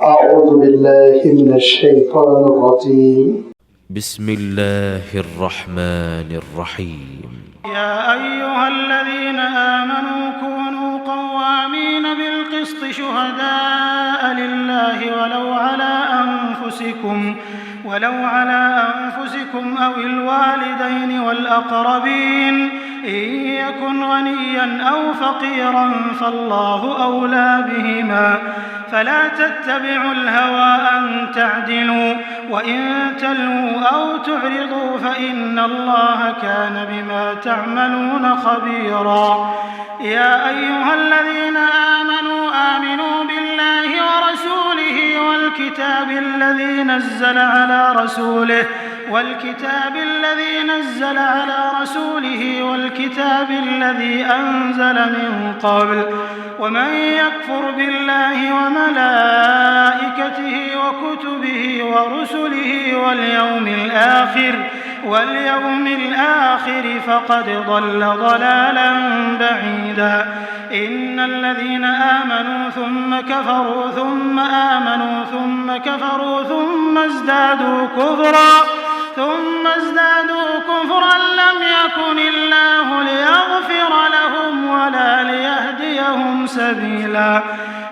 أعوذ بالله من الشيطان الرجيم. بسم الله الرحمن الرحيم. يا أيها الذين آمنوا كونوا قوامين بالقسط شهداء لله ولو على أنفسكم أو الوالدين والأقربين إن يكن غنيا أو فقيرا فالله أولى بهما فلا تتبعوا الهوى أن تعدلوا وإن تلووا أو تعرضوا فإن الله كان بما تعملون خبيرا. يا أيها الذين آمنوا بالله ورسوله والكتاب الذي نزل على رسوله والكتاب الذي أنزل من قبل ومن يكفر بالله وملائكته وكتبه ورسله واليوم الآخر فقد ضل ضلالا بعيدا. إن الذين آمنوا ثم كفروا ثم آمنوا ثم كفروا ثم ازدادوا كفرا لم يكن الله ليغفر لهم ولا ليهديهم سبيلا.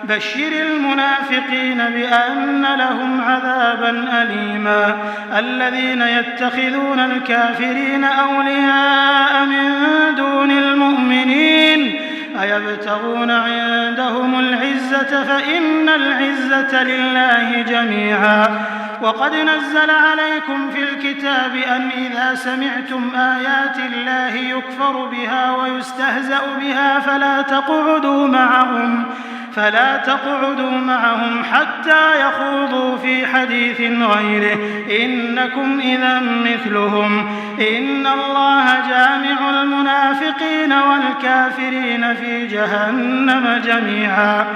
بشر المنافقين بأن لهم عذابا أليما. الذين يتخذون الكافرين أولياء من دون المؤمنين أيبتغون عندهم العزة فإن العزة لله جميعا. وقد نزل عليكم في الكتاب أن إذا سمعتم آيات الله يكفر بها ويستهزأ بها فلا تقعدوا معهم حتى يخوضوا في حديث غيره إنكم إذا مثلهم. إن الله جامع المنافقين والكافرين في جهنم جميعا.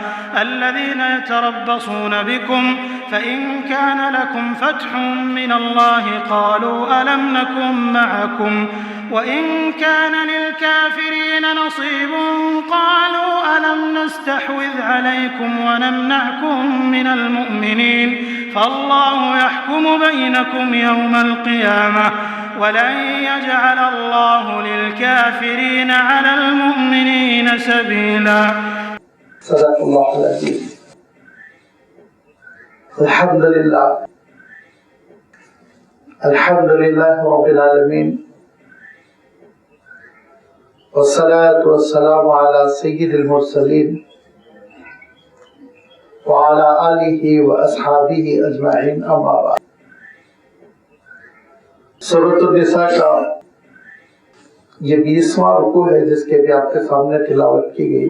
الذين يتربصون بكم فإن كان لكم فتح من الله قالوا ألم نكن معكم وإن كان للكافرين نصيب قالوا ألم نستحوذ عليكم ونمنعكم من المؤمنين فالله يحكم بينكم يوم القيامة ولن يجعل الله للكافرين على المؤمنين سبيلا. صدق الله العظيم. الحمد لله رب العالمين والصلاة والسلام على سيد المرسلين وعلى آله وأصحابه أجمعين أما بعد. سورۃ النساء کا یہ 20واں رکوع ہے جس کے بھی آپ کے سامنے تلاوت کی گئی.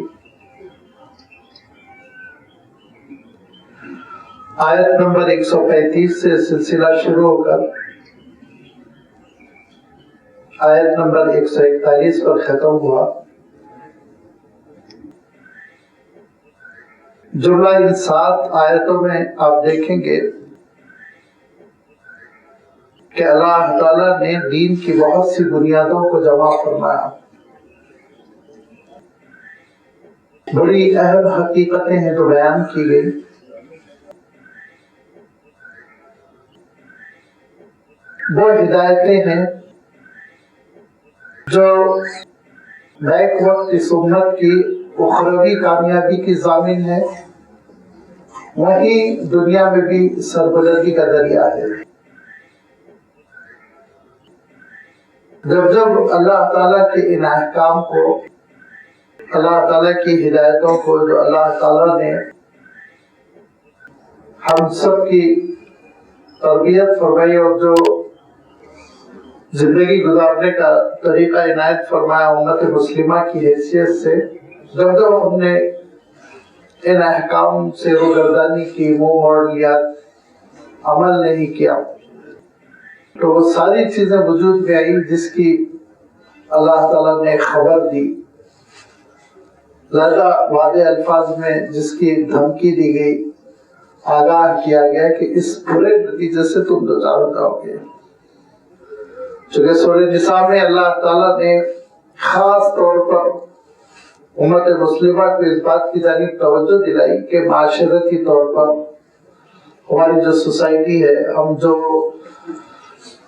آیت نمبر 135 سے سلسلہ شروع ہو کر آیت نمبر 141 پر ختم ہوا. جملہ ان 7 آیتوں میں آپ دیکھیں گے کہ اللہ تعالیٰ نے دین کی بہت سی بنیادوں کو جمع فرمایا. بڑی اہم حقیقتیں ہیں جو بیان کی گئی. وہ ہدایتیں ہیں جو بیک وقت اس امت کی اخروی کامیابی کی ضامن ہے وہیں دنیا میں بھی سربلندی کا ذریعہ ہے. جب اللہ تعالیٰ کے ان احکام کو، اللہ تعالیٰ کی ہدایتوں کو جو اللہ تعالیٰ نے ہم سب کی تربیت فرمائی اور جو زندگی گزارنے کا طریقہ عنایت فرمایا امت مسلمہ کی حیثیت سے، جب ہم نے ان احکام سے روگردانی کی، منہ موڑ لیا، عمل نہیں کیا، تو وہ ساری چیزیں وجود میں آئی جس کی اللہ تعالیٰ نے خبر دی، لہذا واضح الفاظ میں جس کی دھمکی دی گئی، آگاہ کیا گیا کہ اس برے نتیجے سے تم دوچار ہو جاؤ گے. چونکہ سورہ نساء میں اللہ تعالیٰ نے خاص طور پر امت مسلمہ کو اس بات کی جانب توجہ دلائی کہ معاشرتی طور پر ہماری جو سوسائٹی ہے، ہم جو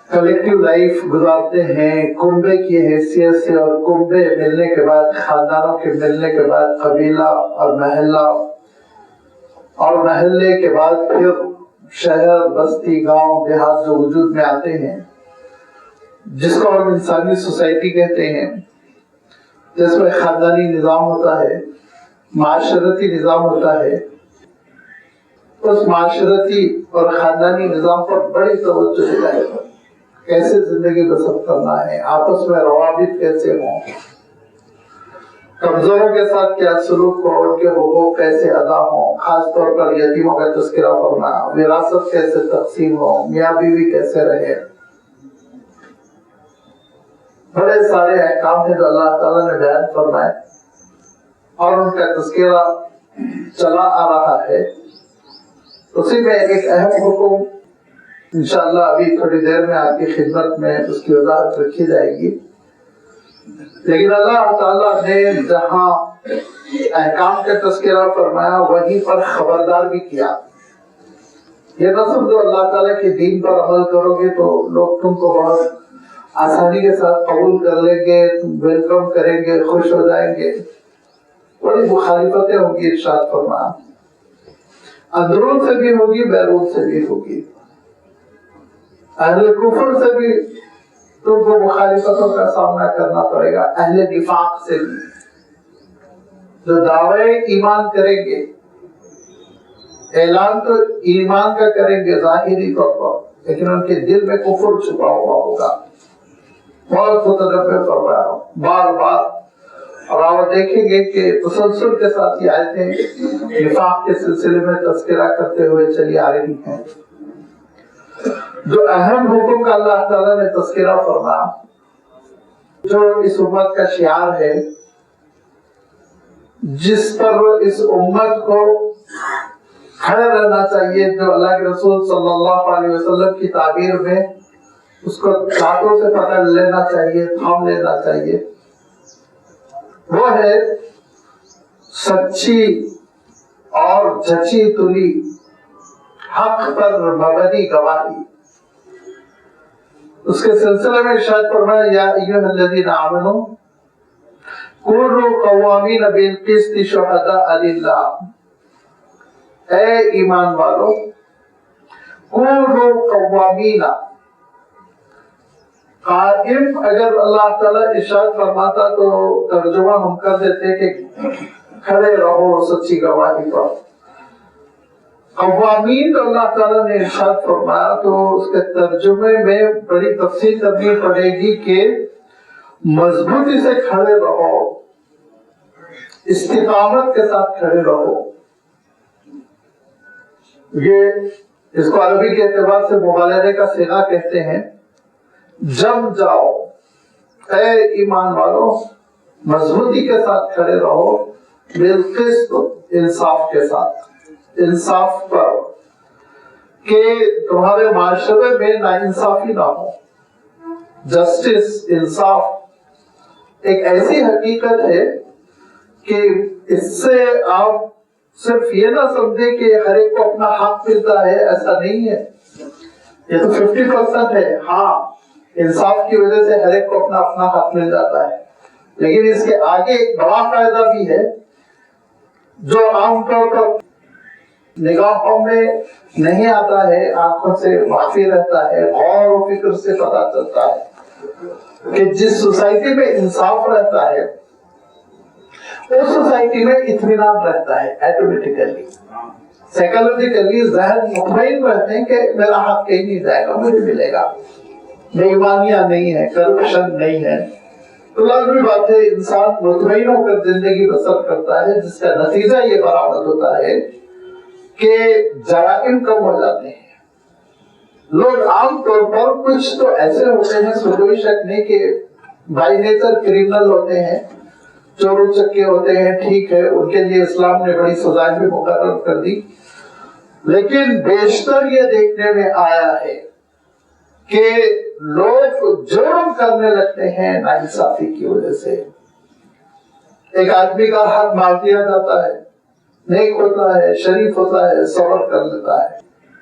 کلیکٹیو لائف گزارتے ہیں کنبے کی حیثیت سے، اور کنبے ملنے کے بعد، خاندانوں کے ملنے کے بعد قبیلہ اور محلہ، اور محلے کے بعد پھر شہر، بستی، گاؤں، دیہات جو وجود میں آتے ہیں، جس کو ہم انسانی سوسائٹی کہتے ہیں، جس میں خاندانی نظام ہوتا ہے، معاشرتی نظام ہوتا ہے، اس معاشرتی اور خاندانی نظام پر بڑی توجہ دلائی، کیسے زندگی بسر کرنا ہے، آپس میں روابط کیسے ہوں، کمزوروں کے ساتھ کیا سلوک ہو، ان کے حقوق کیسے ادا ہوں، خاص طور پر یتیموں کا تذکرہ فرمایا، وراثت کیسے تقسیم ہو، میاں بیوی کیسے رہے، بڑے سارے احکام ہیں جو اللہ تعالیٰ نے بیان فرمائے، اور ان کا تذکرہ چلا آ رہا ہے۔ اسی میں ایک اہم حکم انشاءاللہ ابھی تھوڑی دیر میں آپ کی خدمت میں اس کی وضاحت رکھی جائے گی، لیکن اللہ تعالیٰ نے جہاں احکام کا تذکرہ فرمایا وہیں پر خبردار بھی کیا۔ یہ نہ سمجھو اللہ تعالیٰ کے دین پر عمل کرو گے تو لوگ تم کو بہت آسانی کے ساتھ قبول کر لیں گے، ویلکم کریں گے، خوش ہو جائیں گے، بڑی مخالفتیں ہوں گی، ارشاد فرمایا، اندرون سے بھی ہوگی، بیرون سے بھی ہوگی، اہل کفر سے بھی تم کو مخالفتوں کا سامنا کرنا پڑے گا، اہل نفاق سے بھی، جو دعوے ایمان کریں گے، اعلان تو ایمان کا کریں گے ظاہری طور پر، لیکن ان کے دل میں کفر چھپا ہوا ہوگا۔ بہت متنبہ فرمایا بار بار، اور آپ دیکھیں گے کہ تسلسل کے ساتھ یہ آیتیں نفاق کے سلسلے میں تذکرہ کرتے ہوئے چلی آ رہی ہیں۔ جو اہم حکم کا اللہ تعالیٰ نے تذکرہ فرمایا، جو اس امت کا شعار ہے، جس پر اس امت کو کھڑے رہنا چاہیے، جو اللہ کے رسول صلی اللہ علیہ وسلم کی تعبیر میں اس کو دانتوں سے پکڑ لینا چاہیے، تھام لینا چاہیے، وہ ہے سچی اور جچی تلی حق پر مبنی گواہی۔ اس کے سلسلے میں ارشاد فرمایا، یا ایھا الذین آمنوا کونوا قوامین بالقسط شہداء للہ، اے ایمان والو کونوا قوامین، قائم اگر اللہ تعالیٰ ارشاد فرماتا تو ترجمہ ہم کر دیتے کہ کھڑے رہو سچی گواہی پر۔ قوامین تو اللہ تعالیٰ نے ارشاد فرمایا تو اس کے ترجمے میں بڑی تفصیل کرنی پڑے گی کہ مضبوطی سے کھڑے رہو، استقامت کے ساتھ کھڑے رہو۔ یہ اس کو عربی کے اعتبار سے مبالغے کا صیغہ کہتے ہیں۔ جم جاؤ اے ایمان والو، مضبوطی کے ساتھ کھڑے رہو، بالقسط، انصاف کے ساتھ، انصاف پر، کہ تمہارے معاشرے میں ناانصافی نہ ہو۔ جسٹس، انصاف ایک ایسی حقیقت ہے کہ اس سے آپ صرف یہ نہ سمجھیں کہ ہر ایک کو اپنا حق ملتا ہے، ایسا نہیں ہے۔ یہ تو 50% ہے، ہاں انصاف کی وجہ سے ہر ایک کو اپنا اپنا حق مل جاتا ہے، لیکن اس کے آگے ایک بڑا فائدہ بھی ہے جو عام طور پر نگاہوں میں نہیں آتا ہے، آنکھوں سے مخفی رہتا ہے، غور و فکر سے پتہ چلتا ہے کہ جس سوسائٹی میں انصاف رہتا ہے اس سوسائٹی میں اطمینان رہتا ہے، ایٹومیٹیکلی، سائیکولوجیکلی ذہن مطمئن رہتے ہیں کہ میرا حق کہیں نہیں جائے گا، مجھے ملے گا، بےایمانیاں نہیں ہے، کرپشن نہیں ہے۔ تو لازمی بات ہے انسان مطمئن ہو کر زندگی بسر کرتا ہے، جس کا نتیجہ یہ برآمد ہوتا ہے کہ جرائم کم ہو جاتے ہیں۔ لوگ عام طور پر کچھ تو ایسے ہوتے ہیں، سو کوئی شک نہیں کہ بائی نیچر کرمنل ہوتے ہیں، چور چکے ہوتے ہیں، ٹھیک ہے، ان کے لیے اسلام نے بڑی سزائیں بھی مقرر کر دی، لیکن بیشتر یہ دیکھنے میں آیا ہے کہ لوگ جرم کرنے لگتے ہیں ناانصافی کی وجہ سے۔ ایک آدمی کا حق مار دیا جاتا ہے، نیک ہوتا ہے، شریف ہوتا ہے، صبر کر لیتا ہے،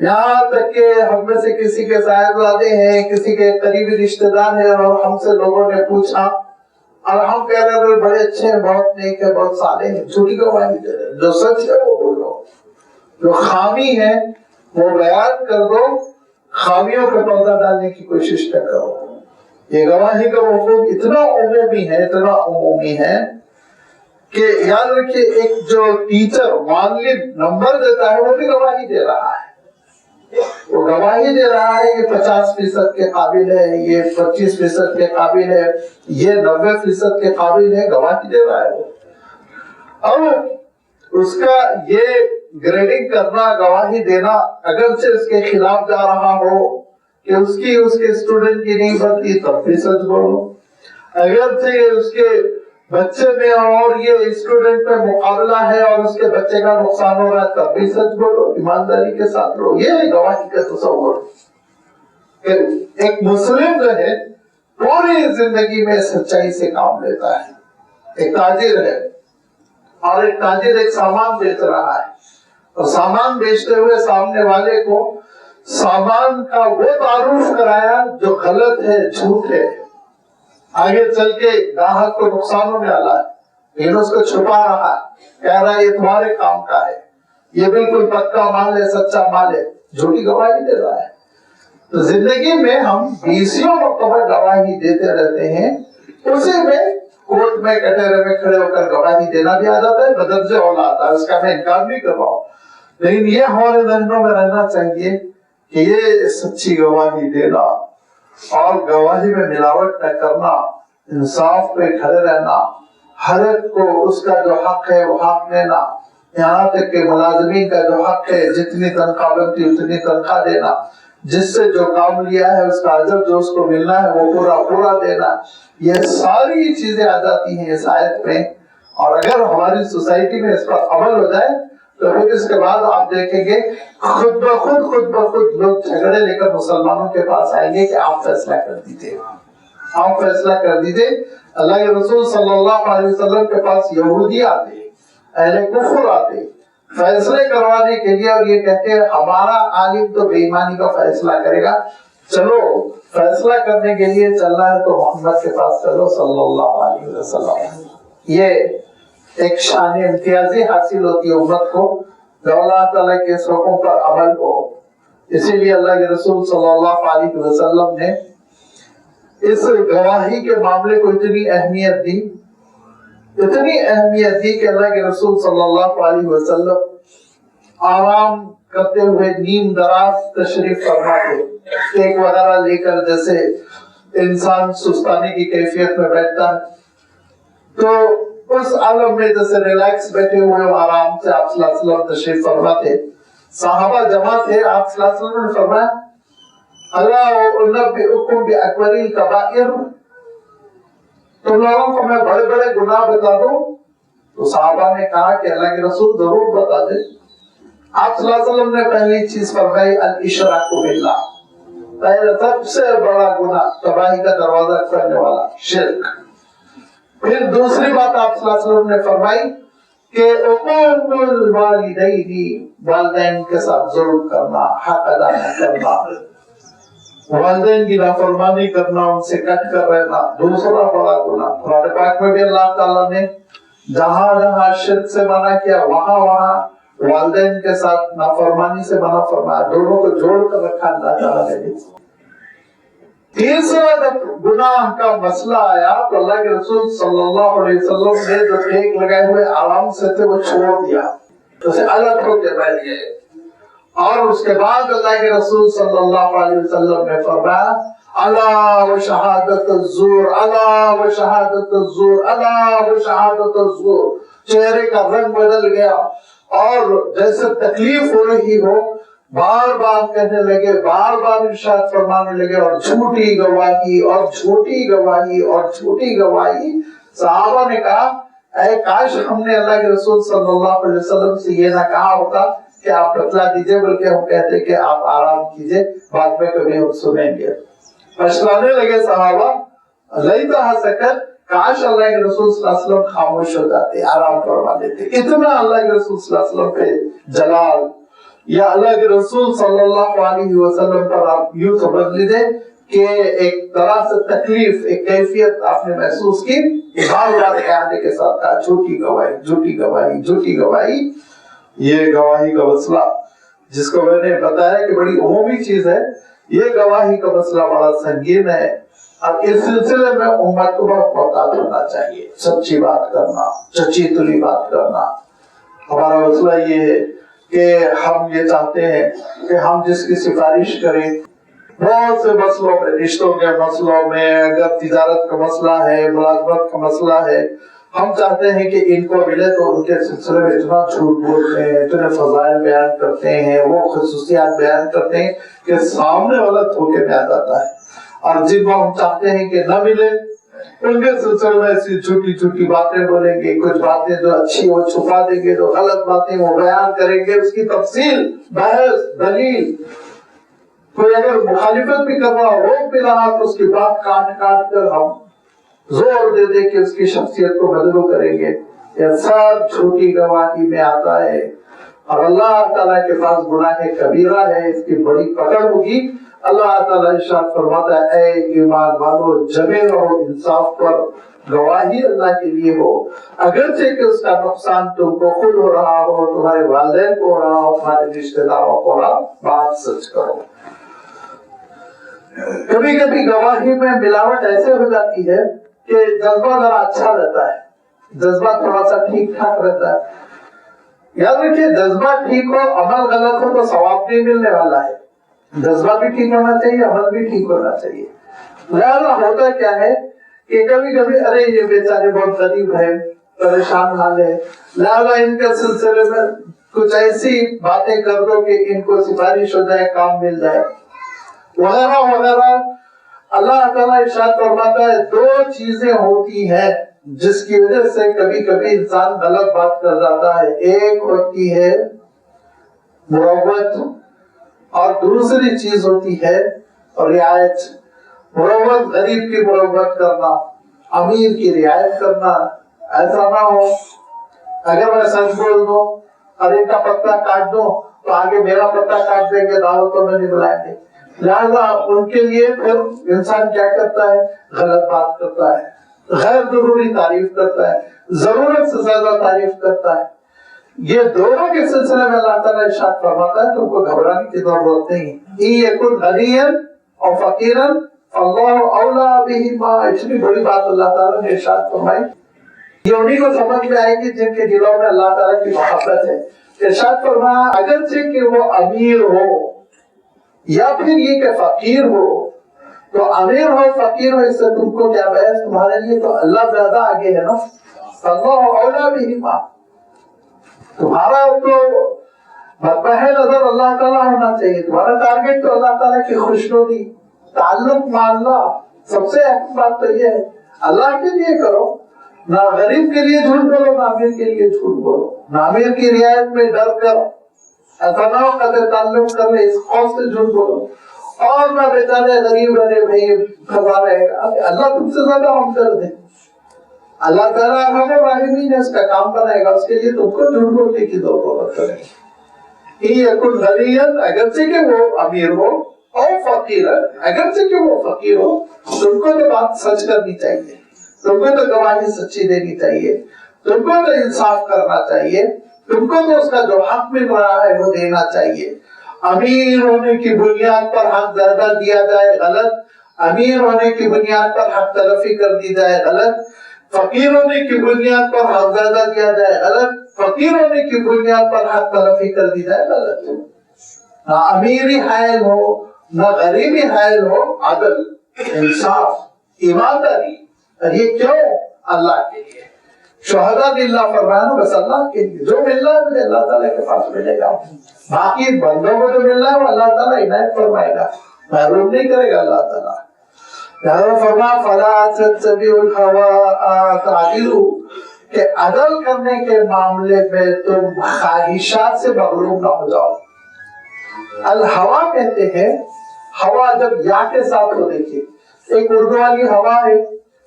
یہاں تک کہ ہم میں سے کسی کے صاحبزادے ہیں، کسی کے قریبی رشتہ دار ہیں، اور ہم سے لوگوں نے پوچھا اور ہم کہہ رہے ہیں بڑے اچھے ہیں، بہت نیک ہے، بہت صالح ہیں، جھوٹی گواہی دے رہے ہیں۔ جو سچ ہے وہ بولو، جو خامی ہے وہ بیان کر دو، خامیوں پہ پردہ ڈالنے کی کوشش نہ کرو۔ یہ گواہی کا مفہوم اتنا عمومی ہے کہ یاد رکھیے، ایک جو ٹیچر معلم نمبر دیتا ہے وہ بھی گواہی دے رہا ہے، وہ گواہی دے رہا ہے یہ 50% کے قابل ہے، یہ 25% کے قابل ہے، یہ 90% کے قابل ہے، گواہی دے رہا ہے وہ۔ اب اس کا یہ گریڈنگ کرنا، گواہی دینا، اگرچہ اس کے خلاف جا رہا ہو کہ اس کے اسٹوڈنٹ کی نہیں بنتی تب بھی سچ بولو، اگرچہ اس کے بچے میں اور یہ اسٹوڈنٹ میں مقابلہ ہے اور اس کے بچے کا نقصان ہو رہا ہے تب بھی سچ بولو، ایمانداری کے ساتھ رہو۔ یہ گواہی کا تصور کہ ایک مسلم جو ہے پوری زندگی میں سچائی سے کام لیتا ہے۔ ایک تاجر ہے اور ایک تاجر ایک سامان بیچ رہا ہے، اور سامان بیچتے ہوئے سامنے والے کو سامان کا وہ تعارف کرایا جو غلط ہے، جھوٹ ہے، آگے چل کے گاہک کو نقصان ہونے والا ہے، لیکن اس کو چھپا رہا ہے، کہہ رہا ہے یہ تمہارے کام کا ہے، یہ بالکل پکا مال ہے، سچا مال ہے، جھوٹی گواہی دے رہا ہے۔ تو زندگی میں ہم 20 مرتبہ گواہی دیتے رہتے ہیں، اسی میں کورٹ میں کٹہرے میں کھڑے ہو کر گواہی دینا بھی آ جاتا ہے، بدرجہ اولا آتا ہے، اس کا میں انکار نہیں کر رہا ہوں، لیکن یہ ہمارے ذہنوں میں رہنا چاہیے کہ یہ سچی گواہی دینا اور گواہی میں ملاوٹ نہ کرنا، انصاف پہ کھڑے رہنا، ہر ایک کو اس کا جو حق ہے وہ حق دینا، یہاں تک کہ ملازمین کا جو حق ہے جتنی تنخواہ بنتی اتنی تنخواہ دینا، جس سے جو کام لیا ہے اس کا اجر جو اس کو ملنا ہے وہ پورا دینا، یہ ساری چیزیں آ جاتی ہیں اس آیت میں۔ اور اگر ہماری سوسائٹی میں اس پر عمل ہو جائے تو پھر اس کے بعد آپ دیکھیں گے خود بخود لوگ جھگڑے لے کر مسلمانوں کے پاس آئیں گے کہ آپ فیصلہ کر دیجئے، آپ فیصلہ کر دیجئے۔ اللہ کے رسول صلی اللہ علیہ وسلم کے پاس یہودی آتے، اہل کفر آتے فیصلے کروانے کے لیے، اور یہ کہتے ہیں ہمارا عالم تو بے ایمانی کا فیصلہ کرے گا، چلو فیصلہ کرنے کے لیے چلنا ہے تو محمد کے پاس چلو صلی اللہ علیہ وسلم۔ یہ ایک شان امتیازی حاصل ہوتی ہے امت کو جو اللہ تعالیٰ کے اس حکم پر عمل ہو۔ اسی لیے اللہ کے رسول صلی اللہ علیہ وسلم نے اس گواہی کے معاملے کو اتنی اہمیت دی کہ اللہ کے رسول صلی اللہ علیہ وسلم آرام کرتے ہوئے نیم دراز تشریف فرما تھے، کیک وغیرہ لے کر، جیسے انسان سستانے کی کیفیت میں بیٹھتا ہے تو اس عالم میں جیسے ریلیکس بیٹھے ہوئے آرام سے آپ صلی اللہ علیہ وسلم تشریف فرما تھے، صحابہ جمع تھے، آپ صلی اللہ علیہ وسلم نے فرمایا اللہ انبئکم باکبر الکبائر، تم لوگوں کو میں بڑے بڑے گناہ بتا دوں؟ تو صحابہ نے کہا کہ اللہ کے رسول ضرور بتا دیں۔ آپ صلی اللہ علیہ وسلم نے پہلی چیز فرمائی الاشراک باللہ، پہلا سب سے بڑا گناہ، تباہی کا دروازہ کھولنے والا، شرک۔ پھر دوسری بات آپ صلی اللہ علیہ وسلم نے فرمائی کہ عقوق الوالدین، والدین کے ساتھ ظلم کرنا، حق ادا نہ کرنا، والدین کی نافرمانی کرنا، ان سے کٹ کر رہنا، دوسرا بڑا گناہ۔ قرآن پاک میں بھی اللہ تعالیٰ نے جہاں جہاں شرک سے منع کیا وہاں والدین کے ساتھ نافرمانی سے منع فرمایا، دونوں کو جوڑ کر رکھا اللہ تعالیٰ نے۔ تیسرا جب گناہ کا مسئلہ آیا تو اللہ کے رسول صلی اللہ علیہ وسلم نے جو ٹیک لگائے ہوئے آرام سے تھے وہ چھوڑ دیا، اسے الگ ہو کے بیٹھ گئے، اور اس کے بعد اللہ کے رسول صلی اللہ علیہ وسلم نے فرمایا الا و شہادت الزور، الا و شہادت الزور، الا و شہادت الزور۔ چہرے کا رنگ بدل گیا اور جیسے تکلیف ہو رہی ہو بار بار کہنے لگے، بار بار ارشاد فرمانے لگے، اور جھوٹی گواہی اور جھوٹی گواہی اور جھوٹی گواہی۔ صحابہ نے کہا اے کاش ہم نے اللہ کے رسول صلی اللہ علیہ وسلم سے یہ نہ کہا ہوتا کہ آپ بتلا دیجئے، بلکہ ہم کہتے کہ آپ آرام کیجئے، بعد میں کبھی ہم سنیں گے۔ پچھتانے لگے صحابہ، لیتہ سکت، کاش اللہ کے رسول صلی اللہ علیہ وسلم خاموش ہو جاتے، آرام فرما لیتے۔ اتنا اللہ کے رسول صلی اللہ علیہ وسلم پہ جلال، یا اللہ کے رسول صلی اللہ علیہ وسلم پر آپ یوں سمجھ لیجیے کہ ایک طرح سے تکلیف، ایک کیفیت آپ نے محسوس کی، بار بار اعادے کے ساتھ کہا جھوٹی گواہی، جھوٹی گواہی، جھوٹی گواہی۔ یہ گواہی کا مسئلہ جس کو میں نے بتایا کہ بڑی عمومی چیز ہے، یہ گواہی کا مسئلہ بڑا سنگین ہے، اور اس سلسلے میں امت کو بہت محتاط ہونا چاہیے، سچی بات کرنا، سچی تلی بات کرنا۔ ہمارا مسئلہ یہ ہے کہ ہم یہ چاہتے ہیں کہ ہم جس کی سفارش کریں، بہت سے مسئلوں میں، رشتوں کے مسئلوں میں، اگر تجارت کا مسئلہ ہے، ملازمت کا مسئلہ ہے، ہم چاہتے ہیں کہ ان کو ملے تو ان کے سلسلے میں اتنا جھوٹ بولتے ہیں، اتنے فضائل بیان کرتے ہیں، وہ خصوصیات بیان کرتے ہیں کہ سامنے والا دھوکے میں آ جاتا ہے، اور جن کو ہم چاہتے ہیں کہ نہ ملے ان کے سلسلے میں ایسی جھوٹی جھوٹی باتیں بولیں گے، کچھ باتیں جو اچھی وہ چھپا دیں گے، جو غلط باتیں وہ بیان کریں گے، اس کی تفصیل، بحث، دلیل، کوئی اگر مخالفت بھی کر رہا، روک بھی رہا تو اس کی بات کاٹ کاٹ کر ہم زور دے دے کہ اس کی شخصیت کو بدلو کریں گے۔ یہ سب جھوٹی گواہی میں آتا ہے، اور اللہ تعالیٰ کے پاس گناہ کبیرہ ہے، اس کی بڑی پکڑ ہوگی۔ اللہ تعالیٰ ارشاد فرماتا ہے اے ایمان والو جمے رہو انصاف پر، گواہی اللہ کے لیے ہو، اگرچہ کہ اس کا نقصان تم کو خود ہو رہا ہو، تمہارے والدین کو ہو رہا ہو، تمہارے رشتہ داروں کو ہو رہا، بات سچ کرو۔ کبھی کبھی گواہی میں ملاوٹ ایسے ہو جاتی ہے کہ جذبہ ذرا اچھا رہتا ہے، جذبہ تھوڑا سا ٹھیک ٹھاک رہتا ہے۔ یاد رکھیے جذبہ ٹھیک ہو، عمل غلط ہو تو ثواب نہیں ملنے والا ہے۔ جذبہ بھی ٹھیک ہونا چاہیے، عمل بھی ٹھیک ہونا چاہیے۔ لہذا ہوتا کیا ہے کہ کبھی کبھی ارے یہ بیچارے بہت غریب ہیں، پریشان حال ہے، لہذا ان کے سلسلے میں کچھ ایسی باتیں کر دو کہ ان کو سفارش ہو جائے، کام مل جائے، وغیرہ وغیرہ۔ اللہ تعالیٰ ارشاد فرماتا ہے دو چیزیں ہوتی ہیں جس کی وجہ سے کبھی کبھی انسان غلط بات کر جاتا ہے، ایک ہوتی ہے مروت، اور دوسری چیز ہوتی ہے رعایت۔ مروت، غریب کی مروت کرنا، امیر کی رعایت کرنا۔ ایسا نہ ہو اگر میں سچ بول دوں اور ان کا پتہ کاٹ دوں تو آگے میرا پتہ کاٹ دیں گے، دعوتوں میں نہیں بلائیں گے۔ لہذا ان کے لیے پھر انسان کیا کرتا ہے، غلط بات کرتا ہے، غیر ضروری تعریف کرتا ہے، ضرورت سے زیادہ تعریف کرتا ہے۔ یہ دونوں کے سلسلے میں اللہ تعالیٰ ارشاد فرماتا ہے تم کو گھبرانے کی ضرورت نہیں۔ یکن غنیا اور فقیرا اللہ اولا بہما، اتنی بڑی بات اللہ تعالیٰ نے ارشاد فرمائی، یہ انہیں کو سمجھ میں آئے گی جن کے دلوں میں اللہ تعالیٰ کی محبت ہے۔ ارشاد فرمایا اگرچہ کہ وہ امیر ہو یا پھر یہ کہ فقیر ہو، تو امیر ہو فقیر ہو اس سے تم کو کیا بحث، تمہارے لیے تو اللہ زیادہ آگے ہے نا، اللہ اولا بہما، تمہارا تو مطمح نظر اللہ تعالیٰ ہونا چاہیے، تمہارا ٹارگٹ تو اللہ تعالیٰ کی خوشنودی، تعلق مع اللہ۔ سب سے اہم بات تو یہ ہے اللہ کے لیے کرو، نہ غریب کے لیے جھوٹ بولو، نہ امیر کے لیے جھوٹ بولو، نہ امیر کی رعایت میں ڈر کرو، ایسا نہ ہو قطع تعلق کر لے اس خوف سے جھوٹ بولو، اور نہ بیچارے غریب رہے بھائی کھزا رہے گا، اللہ تم سے زیادہ ہمدرد ہے، اللہ تعالیٰ ارحم الراحمین اس کا کام بنائے گا، اس کے لیے تم کو جھوٹ بولنے کی ضرورت نہیں۔ یکن غنیا، اگرچہ کہ وہ امیر ہو، اور فقیر، اگرچہ کہ وہ فقیر ہو، تم کو تو بات سچ کرنی چاہیے، تم کو تو گواہی سچی دینی چاہیے، تم کو تو انصاف کرنا چاہیے، تم کو تو اس کا جو حق مل رہا ہے وہ دینا چاہیے۔ امیر ہونے کی بنیاد پر حق زیادہ دیا جائے غلط، امیر ہونے کی بنیاد پر حق تلفی کر دی جائے غلط، فقیر ہونے کی بنیاد پر حق زیادہ دیا جائے غلط، فقیر ہونے کی بنیاد پر حق تلفی کر دی جائے غلط۔ نہ امیری حائل ہو نہ غریبی حائل ہو، عدل، انصاف، ایمانداری، اور یہ کیوں؟ اللہ کے لیے۔ شہداء للہ فرمایا بس اللہ کے لیے، جو مل رہا ہے مجھے اللہ تعالیٰ کے پاس ملے گا، باقی بندوں کو جو مل رہا ہے وہ اللہ تعالیٰ عنایت فرمائے گا، محروم نہیں کرے گا اللہ تعالیٰ۔ لہذا فرمایا فَلَا تَتَّبِعُوا الْهَوَىٰ تَعْدِلُوا، کہ عدل کرنے کے معاملے میں تم خواہشات سے مغلوب نہ ہو جاؤ۔ الہوا کہتے ہیں، ہوا جب یا کے ساتھ ہو، دیکھیے ایک اردو والی ہوا ہے،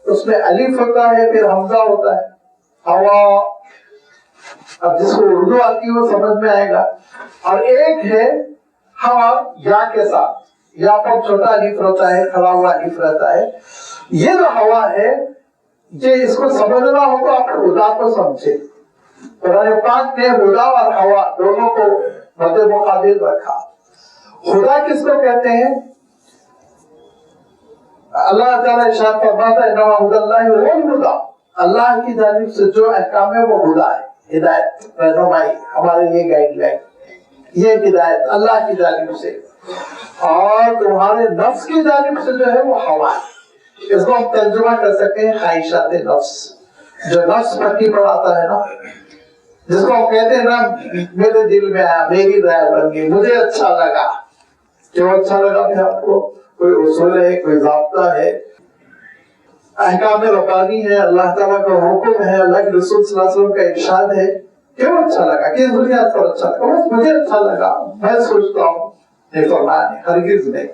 اس میں الف ہوتا ہے پھر حمزہ ہوتا ہے، ہوا، اب جس کو اردو آتی ہے وہ سمجھ میں آئے گا. اور ایک ہے ہوا یا کے ساتھ, یا پر چھوٹا الف رہتا ہے, کھڑا ہوا الف رہتا ہے. یہ جو ہوا ہے یہ اس کو سمجھنا ہو تو آپ خدا کو سمجھے. قرآن پاک نے خدا اور ہوا دونوں کو مد مقابل رکھا. خدا کس کو کہتے ہیں؟ اللہ تعالیٰ ارشاد فرماتا ہے انما ھدی اللہ ھو الھدی, اللہ کی جانب سے جو احکام ہے وہ ہدا ہے, ہدایت, رہنمائی, ہمارے لیے گائیڈ لائن. یہ ہدایت اللہ کی جانب سے. اور تمہارے نفس کی جانب سے جو ہے وہ ہوا ہے. اس کو ہم ترجمہ کر سکتے ہیں خواہشات نفس. جو نفس پٹی پڑھاتا ہے نا, جس کو ہم کہتے ہیں نا میرے دل میں آیا, میری رائے بن گئی, مجھے اچھا لگا. کیوں اچھا لگا پھر آپ کو؟ کوئی اصول ہے, کوئی ضابطہ ہے, احکام ربانی ہے, اللہ تعالیٰ کا حکم ہے, اللہ کے رسول صلی اللہ علیہ وسلم کا ارشاد ہے. کیوں اچھا لگا؟ کس بنیاد پر اچھا لگا؟ مجھے اچھا لگا, میں سوچتا ہوں. نہیں فرمایا نہیں, ہرگز نہیں.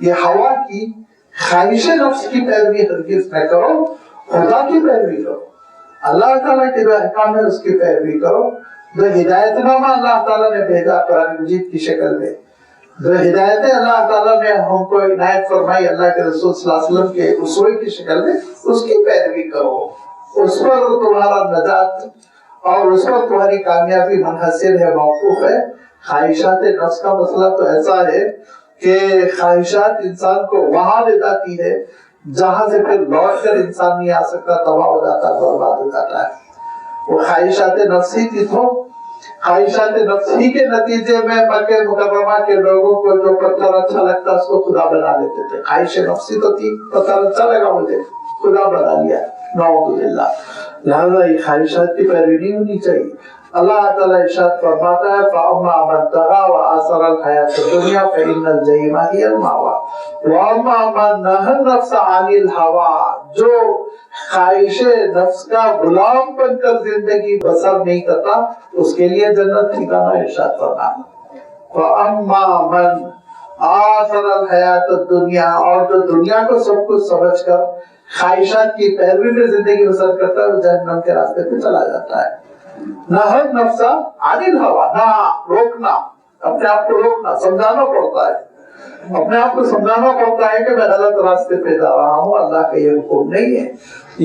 یہ ہوا کی خواہش نفس کی پیروی ہرگز نہ کرو, خدا کی پیروی کرو. اللہ تعالیٰ کے جو احکام ہے اس کی پیروی کرو. جو ہدایت نامہ اللہ تعالیٰ نے بھیجا قرآن مجید کی شکل میں, جو ہدایتیں اللہ تعالیٰ نے ہم کو عنایت فرمائی اللہ کے رسول صلی اللہ علیہ وسلم کے اصول کی شکل میں, اس کی پیروی کرو. اس پر تمہارا نجات اور اس پر تمہاری کامیابی منحصر ہے, موقوف ہے. خواہشات نفس کا مسئلہ تو ایسا ہے کہ خواہشات انسان کو وہاں لے جاتی ہے جہاں سے پھر لوٹ کر انسان نہیں آ سکتا, تباہ ہو جاتا ہے, برباد ہو جاتا ہے. وہ خواہشات نفسی تھی تو خواہشات نفسی کے نتیجے میں مکہ مکرمہ کے لوگوں کو جو پتھر اچھا لگتا اس کو خدا بنا لیتے تھے. خواہش نفسی تو تھی, پتھر اچھا لگا مجھے, خدا بنا لیا. نعوذ باللہ. لہذا یہ خواہشات کی پیروی نہیں ہونی چاہیے. اللہ تعالیٰ ارشاد فرماتا ہے فَأَمَّا مَنْ طَغَىٰ وَآثَرَ الْحَيَاةَ الدُّنْيَا فَإِنَّ الْجَحِيمَ هِيَ الْمَأْوَىٰ وَأَمَّا مَنْ نَهَى النَّفْسَ عَنِ الْهَوَىٰ, جو خواہش نفس کا غلام بن کر زندگی بسر نہیں کرتا اس کے لیے جنت ٹھکانہ. ارشاد فرماتا فَأَمَّا مَنْ آثَرَ الْحَيَاةَ الدُّنْيَا, اور جو دنیا کو سب کچھ سمجھ کر خواہشات کی پیروی میں زندگی بسر کرتا ہے وہ جہنم کے راستے پہ چلا جاتا ہے. نہر نفسا عن الہوا, نہ روکنا, اپنے آپ کو روکنا, سمجھانا پڑتا ہے. اپنے آپ کو سمجھانا پڑتا ہے کہ میں غلط راستے پہ جا رہا ہوں, اللہ کا یہ حکم نہیں ہے,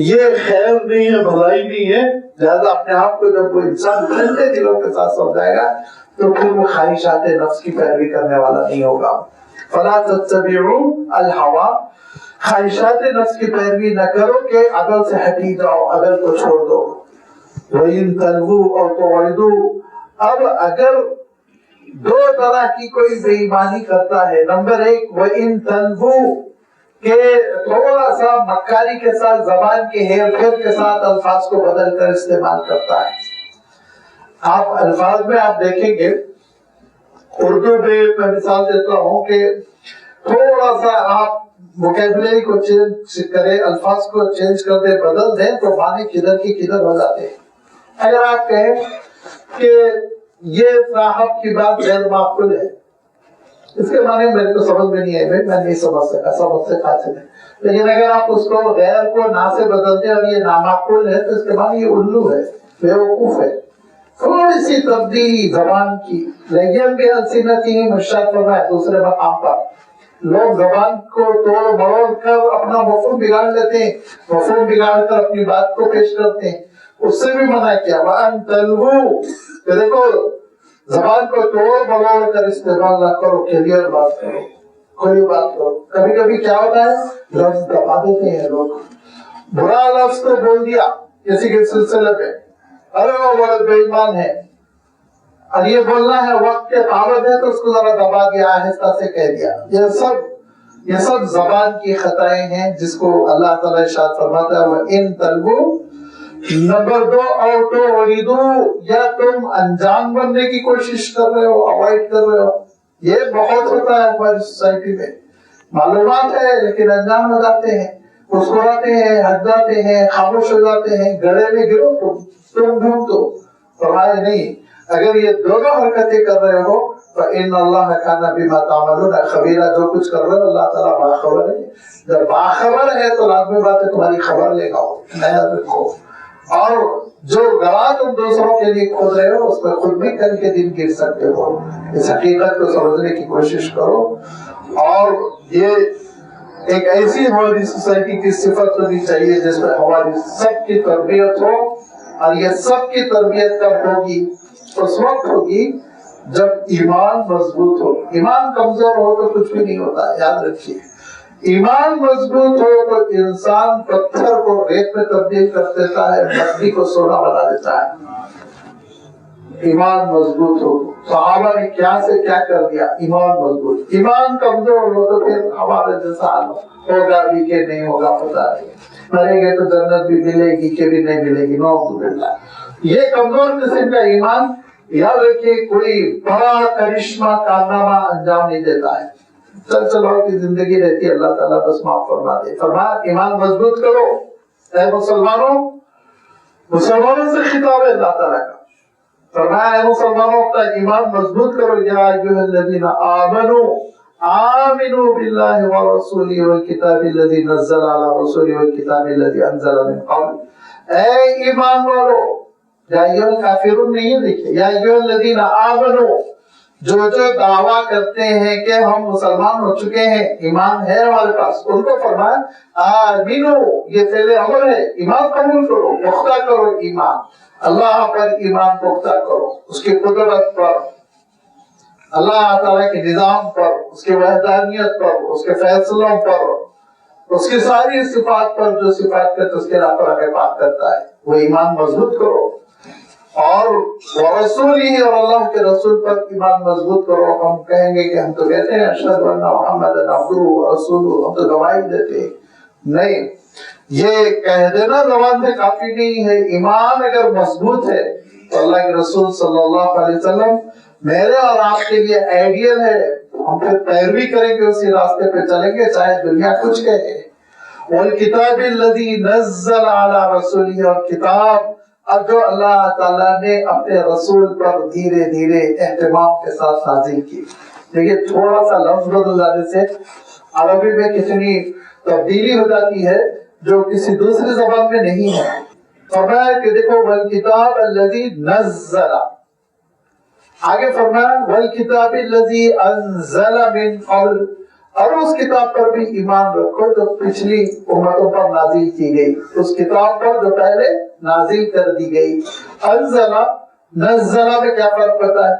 یہ خیر نہیں ہے, بھلائی نہیں ہے. لہذا اپنے آپ کو جب وہ انسان ٹھنڈے دلوں کے ساتھ سمجھائے گا تو پھر وہ خواہشات نفس کی پیروی کرنے والا نہیں ہوگا. فلا تتبعوا الہوا, خواہشات نفس کی پیروی نہ کرو کہ عدل سے ہٹی جاؤ, عدل کو چھوڑ دو. وَإِن تَلْوُوا أَوْ تُعْرِضُوا, اب اگر دو طرح کی کوئی بے ایمانی کرتا ہے. نمبر ایک وَإِن تَلْوُوا, کہ تھوڑا سا مکاری کے ساتھ, زبان کے ہیر پھیر کے ساتھ الفاظ کو بدل کر استعمال کرتا ہے. آپ الفاظ میں آپ دیکھیں گے اردو میں مثال دیتا ہوں کہ تھوڑا سا آپ ووکیبلری کو چینج کریں, الفاظ کو چینج کر دیں, بدل دیں تو معنی کدھر کی کدھر ہو جاتے ہیں. اگر آپ کہیں کہ یہ صاحب کی بات غیر معقول ہے, اس کے معنی میرے کو سمجھ میں نہیں آئے, میں نہیں سمجھ سکا, سمجھ سے قاصر ہے. لیکن اگر آپ اس کو غیر کو نہ سے بدلتے اور یہ نامعقول ہے تو اس کے معنی یہ الو ہے, بیوقوف ہے. تھوڑی سی تبدیلی زبان کی. لیکن بھی السنتہم ارشاد فرمایا دوسرے مقام پر, لوگ زبان کو توڑ مروڑ کر اپنا مفہوم بگاڑ لیتے ہیں, مفہوم بگاڑ کر اپنی بات کو پیش کرتے ہیں. اس سے بھی منع کیا وَأَن تَلْوُوا, کہ دیکھو زبان کو توڑ مروڑ کر استعمال نہ کرو, کلیئر بات کرو, کھلی بات کرو. کبھی کبھی کیا ہوتا ہے لفظ دبا دیتے ہیں لوگ, برا لفظ تو بول دیا کسی کے سلسلے میں, ارے وہ بڑے بے ایمان ہے, اور یہ بولنا ہے وقت کے پابند ہے تو اس کو ذرا دبا دیا, آہستہ سے کہہ دیا. یہ سب زبان کی خطائیں ہیں جس کو اللہ تعالیٰ ارشاد فرماتا ہے وَإِن تَلْوُوا. نمبر 2 اور تُعْرِضُوا, یا تم انجان بننے کی کوشش کر رہے ہو, اوائڈ کر رہے ہو. یہ بہت ہوتا ہے ہماری سوسائٹی میں, معلومات ہے لیکن انجان ہو جاتے ہیں, مسکراتے ہیں, ہٹ جاتے ہیں, خاموش ہو جاتے ہیں. گڑھے میں گرو تم ڈھونڈو, فرمائے نہیں. اگر یہ دونوں حرکتیں کر رہے ہو فَإِنَّ اللَّهَ كَانَ بِمَا تَعْمَلُونَ خَبِيرًا, جو کچھ کر رہے ہو اللہ تعالیٰ باخبر ہے. جب باخبر ہے تو لازمی بات ہے تمہاری خبر لے گا, نیا رکھو. اور جو گلا تم دوسروں کے لیے کھود رہے ہو اس میں خود بھی کل کے دن گر سکتے ہو. اس حقیقت کو سمجھنے کی کوشش کرو. اور یہ ایک ایسی ہماری سوسائٹی کی صفت ہونی چاہیے جس میں ہماری سب کی تربیت ہو. اور یہ سب کی تربیت کب ہوگی؟ اس وقت ہوگی جب ایمان مضبوط ہو. ایمان کمزور ہو تو کچھ بھی نہیں ہوتا، یاد رکھیے. ایمان مضبوط ہو تو انسان پتھر کو ریت میں تبدیل کر دیتا ہے، مٹی کو سونا بنا دیتا ہے. ایمان مضبوط ہو. صحابہ نے کیا سے کیا کر دیا؟ ایمان مضبوط. ایمان کمزور ہو تو پھر ہمارے جیسا حال ہوگا بھی کہ نہیں ہوگا پتا نہیں. مرے گے تو جنت بھی ملے گی کہ بھی نہیں ملے گی. نعوذ باللہ. یہ کمزور قسم کا ایمان یاد رکھیے کوئی بڑا کرشمہ کارنامہ انجام نہیں دیتا ہے. چل چلاؤ کی زندگی رہتی ہے، اللہ تعالیٰ بس معاف فرما دے. فرمایا ایمان مضبوط کرو. اے مسلمانوں، مسلمانوں سے خطاب ہے اللہ تعالیٰ کا. فرمایا اے مسلمانوں اپنا ایمان مضبوط کرو. یا ایھا الذین آمنوا آمنوا باللہ ورسولہ والکتاب الذی نزل علی رسولہ والکتاب الذی انزل من قبل. اے ایمان والو، یا ایھا الکافرون نہیں دیکھے، یا ایھا الذین آمنوا، جو دعویٰ کرتے ہیں کہ ہم مسلمان ہو چکے ہیں، ایمان ہے ہمارے پاس، ان کو فرمایا آمنو، یہ فعل امر ہے. ایمان قبول کرو، پختہ کرو ایمان. اللہ پر ایمان پختہ کرو، اس کی قدرت پر، اللہ تعالیٰ کے نظام پر، اس کی وحدانیت پر، اس کے فیصلوں پر، اس کی ساری صفات پر جو صفات کا تذکرہ قرآن پاک کرتا ہے، وہ ایمان مضبوط کرو. اور رسولی اور اللہ کے رسول پر ایمان مضبوط کرو. ہم کہیں گے کہ ہم تو کہتے ہیں اشہد ان محمد عبدہ ورسولہ، ہم تو گواہی دیتے ہیں. نہیں، یہ کہہ دینا زبان سے کافی نہیں ہے. ایمان اگر مضبوط ہے تو اللہ کے رسول صلی اللہ علیہ وسلم میرے اور آپ کے لیے آئیڈیل ہے. ہم پھر پیروی کریں گے، اسی راستے پہ چلیں گے چاہے دنیا کچھ کہے. والکتاب الذی نزل علی رسولہ، اور کتاب اب جو اللہ تعالیٰ نے اپنے رسول پر دھیرے دھیرے اہتمام کے ساتھ نازل کی. دیکھیے تھوڑا سا لفظ بدل جانے سے عربی میں کتنی تبدیلی ہو جاتی ہے جو کسی دوسری زبان میں نہیں ہے. فرمایا کہ دیکھو والکتاب الذی نزل، آگے فرمایا والکتاب الذی انزل من قبل، اور اس کتاب پر بھی ایمان رکھو جو پچھلی امتوں پر نازل کی گئی، اس کتاب پر جو پہلے نازل کر دی گئی. انزل، نزل میں کیا فرق پتا ہے؟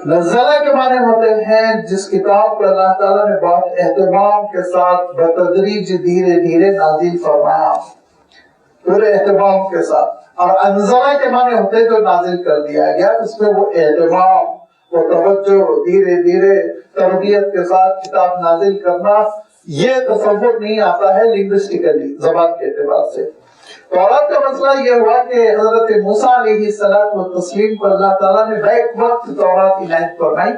نزلہ کے معنی ہوتے ہیں جس کتاب پر اللہ تعالیٰ نے بہت اہتمام کے ساتھ بتدریج دھیرے دھیرے نازل فرمایا، پورے اہتمام کے ساتھ. اور انزلہ کے معنی ہوتے ہیں جو نازل کر دیا گیا، اس میں وہ اہتمام، وہ توجہ، دھیرے دھیرے تربیت کے ساتھ کتاب نازل کرنا، یہ تصور نہیں آتا ہے لنگوسٹکلی، زبان کے اعتبار سے. تورات کا مسئلہ یہ ہوا کہ حضرت موسیٰ علیہ السلام کو اللہ تعالیٰ نے بیک وقت تورات عنایت فرمائی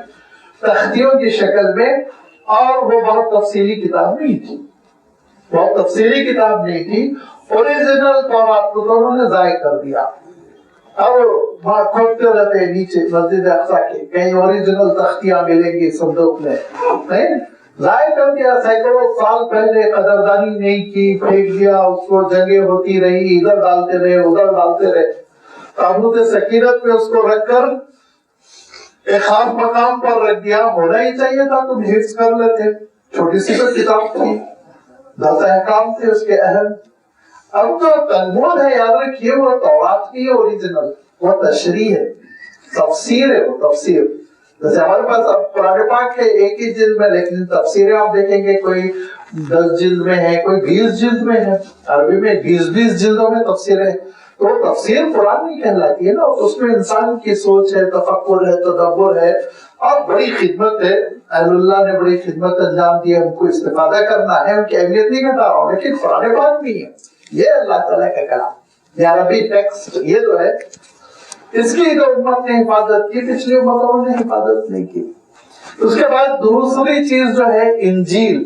تختیوں کی شکل میں، اور وہ بہت تفصیلی کتاب نہیں تھی. بہت تفصیلی کتاب نہیں تھی. اوریجنل تورات کو تو انہوں نے ضائع کر دیا. اب وہاں کھودتے رہتے ہیں نیچے مسجد اقصیٰ کے، کہیں اوریجنل تختیاں ملیں گی صندوق میں، نہیں، ضائع کر دیا. سینکڑوں سال پہلے قدردانی نہیں کی، پھینک دیا اس کو، جنگیں ہوتی رہی، ادھر ڈالتے رہے ادھر ڈالتے رہے. تابوت سکینت میں اس کو رکھ کر ایک خاص مقام پر رکھ دیا. ہونا ہی چاہیے تھا، تم حفظ کر لیتے. چھوٹی سی تو کتاب تھی، 10 احکام تھے اس کے اہم. اب جو تلمود ہے یاد رکھیے وہ تورات کی اوریجنل، وہ تشریح ہے، تفسیر ہے. وہ تفسیر جیسے ہمارے پاس اب قرآن پاک ہے ایک ہی جلد میں، لیکن تفسیریں آپ دیکھیں گے کوئی 10 جلد میں ہے، کوئی 20 جلد میں ہے. عربی میں 20 جلدوں میں تفسیریں. تو تفسیر قرآن نہیں کہلاتی ہے نا، اس میں انسان کی سوچ ہے، تفکر ہے، تدبر ہے، اور بڑی خدمت ہے. اہل اللہ نے بڑی خدمت انجام دی ہے، ہم کو استفادہ کرنا ہے. ان کی اہمیت نہیں گھٹا رہا ہوں، لیکن قرآن پاک نہیں ہے، یہ اللہ تعالیٰ کا کلام، یہ عربی ٹیکسٹ، یہ جو ہے اس کی جو امت نے حفاظت کی، پچھلی امتوں نے حفاظت نہیں کی. اس کے بعد دوسری چیز جو ہے انجیل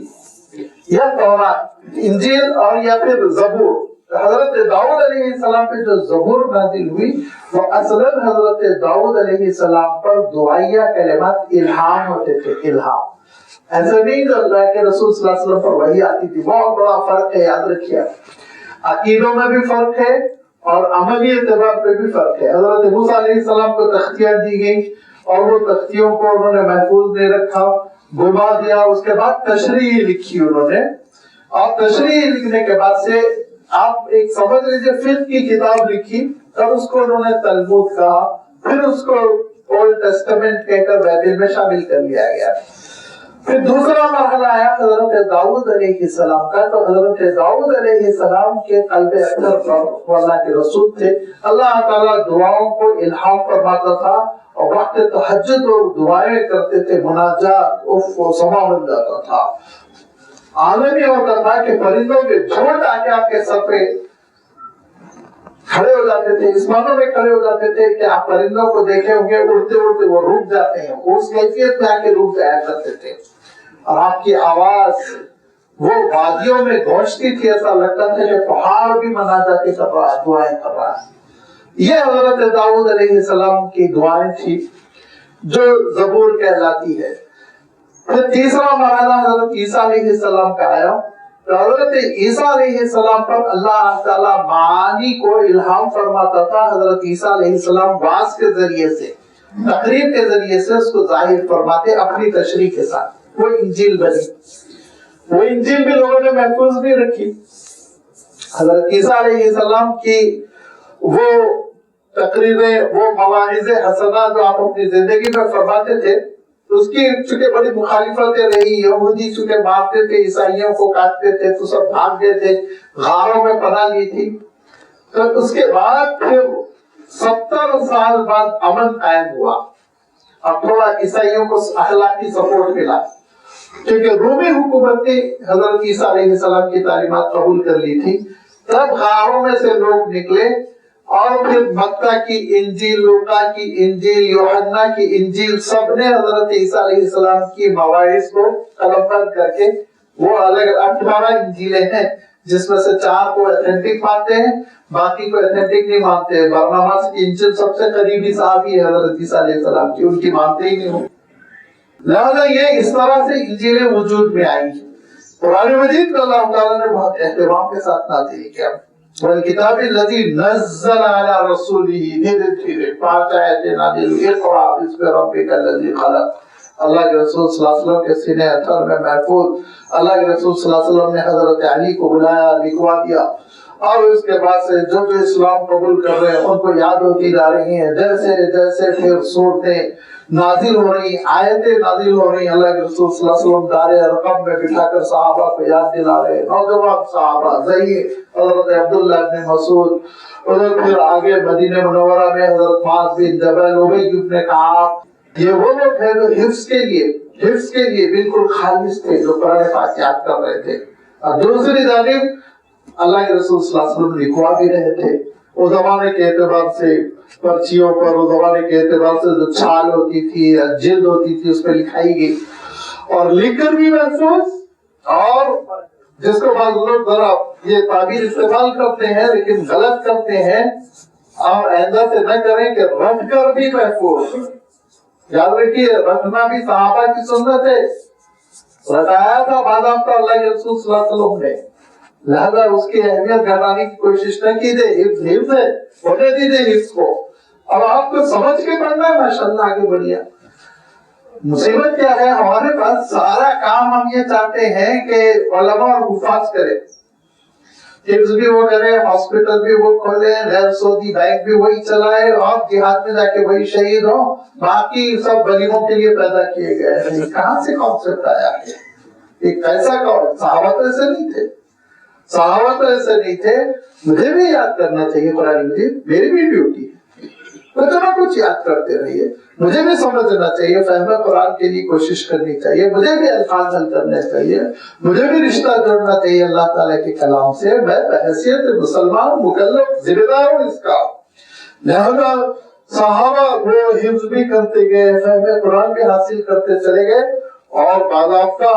یا تورات، انجیل اور یا پھر زبور. حضرت داؤد علیہ السلام پہ جو زبور نازل ہوئی وہ اصلاً حضرت داؤد علیہ السلام پر دعائیہ کلمات الہام ہوتے تھے. الہام ایسا نہیں کہ اللہ کے رسول صلی اللہ علیہ وسلم پر وحی آتی تھی. بہت بڑا فرق ہے، یاد رکھیے. عقیدوں میں بھی فرق ہے اور عملی اعتبار پہ بھی فرق ہے. حضرت موسیٰ علیہ السلام کو تختیاں دی گئی اور وہ تختیوں کو انہوں نے محفوظ نہیں رکھا, گما دیا. اس کے بعد تشریح لکھی انہوں نے, اور تشریح لکھنے کے بعد سے آپ ایک سمجھ لیجیے فقہ کی کتاب لکھی, اور اس کو انہوں نے تلمود کہا, پھر اس کو اولڈ ٹیسٹمنٹ کہہ کر بائبل میں شامل کر لیا گیا. پھر دوسرا مرحلہ آیا حضرت داؤد علیہ السلام کا. تو حضرت داؤد علیہ السلام کے قلب اکثر پر اللہ کے رسول تھے. اللہ تعالیٰ دعاؤں کو الہام فرماتا تھا, اور وقت تہجد وہ دعائیں کرتے تھے, مناجات وہ سما بن جاتا تھا. عالم یہ ہوتا تھا کہ پرندوں کے جھنڈ آ کے آپ کے سر پہ کھڑے ہو جاتے تھے, اسمانوں میں کھڑے ہو جاتے تھے کہ آپ پرندوں کو دیکھے ہوں گے اڑتے اڑتے وہ رک جاتے ہیں, اس کیفیت میں آ کے رک جایا کرتے تھے. اور آپ کی آواز وہ وادیوں میں گونجتی تھی, ایسا لگتا تھا کہ پہاڑ بھی مناجاتیں کر رہا ہے, دعائیں کر رہا ہے. یہ حضرت داؤد علیہ السلام کی دعائیں تھی جو زبور کہلاتی ہے. پھر تیسرا مرحلہ حضرت عیسیٰ علیہ السلام کا آیا. تو حضرت عیسیٰ علیہ السلام پر اللہ تعالیٰ معانی کو الہام فرماتا تھا. حضرت عیسیٰ علیہ السلام واعظ کے ذریعے سے, تقریر کے ذریعے سے اس کو ظاہر فرماتے اپنی تشریح کے ساتھ. وہ انجیل بنی, وہ انجیل بھی لوگوں نے محفوظ بھی رکھی. حضرت عیسیٰ علیہ السلام کی وہ تقریریں, وہ مواعظ حسنہ جو آپ اپنی زندگی میں فرماتے تھے, اس کی چونکہ بڑی مخالفتیں رہی. یہودی چونکہ مارتے تھے, عیسائیوں کو کاٹتے تھے, تو سب بھاگ گئے تھے, غاروں میں پناہ لی تھی. تو اس کے بعد پھر 70 سال بعد امن قائم ہوا. اب تھوڑا عیسائیوں کو اخلاقی سپورٹ ملا, کیونکہ رومی حکومت نے حضرت عیسیٰ علیہ السلام کی تعلیمات قبول کر لی تھی. تب غاروں میں سے لوگ نکلے, اور پھر مکہ کی انجیل, لوقا کی انجیل, یوحنا کی انجیل, سب نے حضرت عیسیٰ علیہ السلام کی مواعظ کو قلم بند کر کے, وہ الگ 18 انجیلیں ہیں جس میں سے 4 کو ایتھنٹک مانتے ہیں, باقی کو ایتھنٹک نہیں مانتے. برناماس کی انجیل سب سے قریبی صحابی ہے حضرت عیسیٰ علیہ السلام کی, ان کی مانتے ہی نہیں ہو. لہذا یہ اس طرح سے انجیلیں وجود میں آئی. قرآن مجید کو اللہ تعالیٰ نے بہت اہتمام کے ساتھ نازل کیا. والکتاب الذی نزل علی رسولہ, دھیرے دھیرے 5 آیتیں نازل ہوئی. اقرأ باسم ربک الذی خلق. اللہ کے رسول صلی اللہ علیہ وسلم کے سینے اطہر میں محفوظ. اللہ کے رسول صلی اللہ علیہ وسلم نے حضرت علی کو بلایا, لکھوا دیا, اور اس کے بعد سے جو اسلام قبول کر رہے ہیں ان کو یاد ہوتی جا رہی ہیں. جیسے جیسے پھر صورتیں نازل ہو رہی, آیتیں نازل ہو رہی, اللہ کے رسول صلی اللہ علیہ وسلم دار ارقم میں بٹھا کر صحابہ کو یاد دلا رہے. نوجوان صحابہ ضعیف حضرت عبداللہ ابن مسعود, ادھر پھر آگے مدینہ منورہ میں حضرت معاذ بن جبل, ابی ابن کعب. یہ وہ لوگ ہیں جو حفظ کے لیے بالکل خالص تھے, جو قرآن پاک یاد کر رہے تھے. اور دوسری جانب اللہ کے رسول صلی اللہ علیہ وسلم لکھوا بھی رہے تھے. اس زمانے کے اعتبار سے پرچیوں پر, اس زمانے کے اعتبار سے جو چھال ہوتی تھی, جلد ہوتی تھی, اس پہ لکھائی گئی, اور لکھ کر بھی محفوظ. اور جس کو بعض لوگ ذرا یہ تعبیر استعمال کرتے ہیں لیکن غلط کرتے ہیں, اور آئندہ سے نہ کریں کہ رکھ کر بھی محفوظ. یاد رکھیے, رکھنا بھی صحابہ کی سنت ہے. رکھایا تھا باضابطہ اللہ کے رسول صلی اللہ علیہ وسلم نے, لہذا اس کی اہمیت گھٹانے کی کوشش نہ کیجیے. حفظ ہے, ہونے دیجیے حفظ کو. اب آپ کو سمجھ کے پڑھنا ہے, ماشاءاللہ آگے بڑھیا. مصیبت کیا ہے, ہمارے پاس سارا کام ہم یہ چاہتے ہیں کہ علماء اور حفاظ کرے, حفظ بھی وہ کرے, ہاسپٹل بھی وہ کھولے, غیر سودی بینک بھی وہی چلائے, اور جہاد میں جا کے وہی شہید ہو, باقی سب غریبوں کے لیے پیدا کیے گئے ہیں. کہاں سے کانسیپٹ آیا ہے؟ ایک ایسا صحابہ تو ایسے نہیں تھے, صحابہ تو ایسے نہیں تھے. مجھے بھی یاد کرنا چاہیے قرآن مجید, میری بھی ڈیوٹی ہے. اتنا کچھ یاد کرتے رہیے, مجھے بھی سمجھنا چاہیے, فہم قرآن کے لیے کوشش کرنی چاہیے, مجھے بھی الفاظ حل کرنے چاہیے, مجھے بھی رشتہ جوڑنا چاہیے اللہ تعالیٰ کے کلام سے. میں بحیثیت مسلمان مکلف ذمہ دار ہوں اس کا. لہذا صحابہ وہ حفظ بھی کرتے گئے, فہم قرآن بھی حاصل کرتے چلے گئے, اور باضابطہ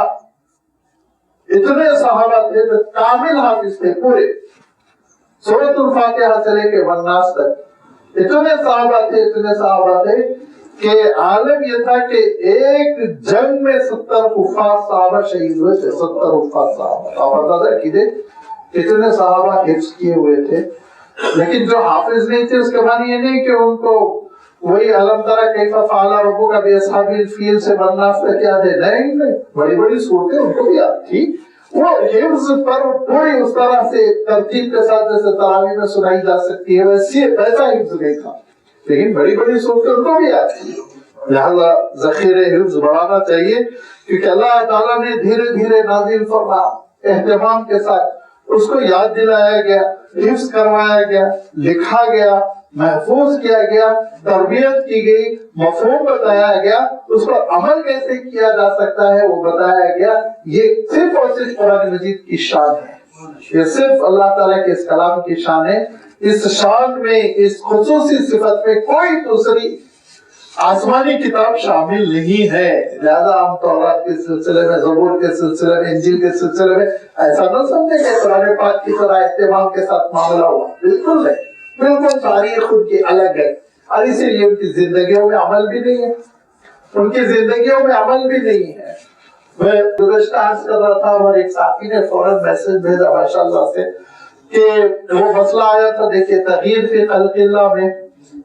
اتنے صحابہ تھے جو کامل حافظ تھے, پورے سورۃ الفاتحہ سے لے کے والناس تک. اتنے صحابہ تھے کہ عالم یہ تھا کہ ایک جنگ میں 70 حفاظ صحابہ شہید ہوئے تھے. 70 حفاظ صحابہ, آپ اندازہ کیجیے کتنے صحابہ حفظ کیے ہوئے تھے. لیکن جو حافظ نہیں تھے اس کے معنی یہ نہیں کہ ان کو وہی علم ترا کیف فعل ربک باصحاب الفیل سے بننا کیا دے، نہیں، بڑی بڑی صورتیں ان کو بھی یاد تھی، وہ حفظ پر پوری اس طرح سے ترتیب کے ساتھ جیسے تراویح میں سنائی جا سکتی ہے ویسا حفظ نہیں تھا، لیکن بڑی بڑی صورتیں ان کو بھی یاد تھی۔ لہذا ذخیرے حفظ بڑھانا چاہیے، کیونکہ اللہ تعالیٰ نے دھیرے دھیرے نازل فرما اہتمام کے ساتھ اس کو یاد دلایا گیا، حفظ کروایا گیا، لکھا گیا، محفوظ کیا گیا، تربیت کی گئی، مفہوم بتایا گیا، اس پر عمل کیسے کیا جا سکتا ہے وہ بتایا گیا۔ یہ صرف اور صرف قرآن مجید کی شان ہے، یہ صرف اللہ تعالیٰ کے اس کلام کی شان ہے۔ اس شان میں، اس خصوصی صفت میں کوئی دوسری آسمانی کتاب شامل نہیں ہے۔ لہذا ہم تورات کے سلسلے میں، زبور کے سلسلے میں، انجیل کے سلسلے میں ایسا نہ سمجھے کہ قرآن پاک کی طرح اہتمام کے ساتھ معاملہ ہوا، بالکل نہیں، بالکل تاریخ خود کی الگ ہے، اور اسی لیے ان کی زندگیوں میں عمل بھی نہیں ہے، ان کی زندگیوں میں عمل بھی نہیں ہے۔ میں گزشتہ عرض کر رہا تھا، اور ایک ساتھی نے فوراً میسج بھیجا ماشاءاللہ سے کہ وہ مسئلہ آیا تھا، دیکھیے تغییر فی خلق اللہ میں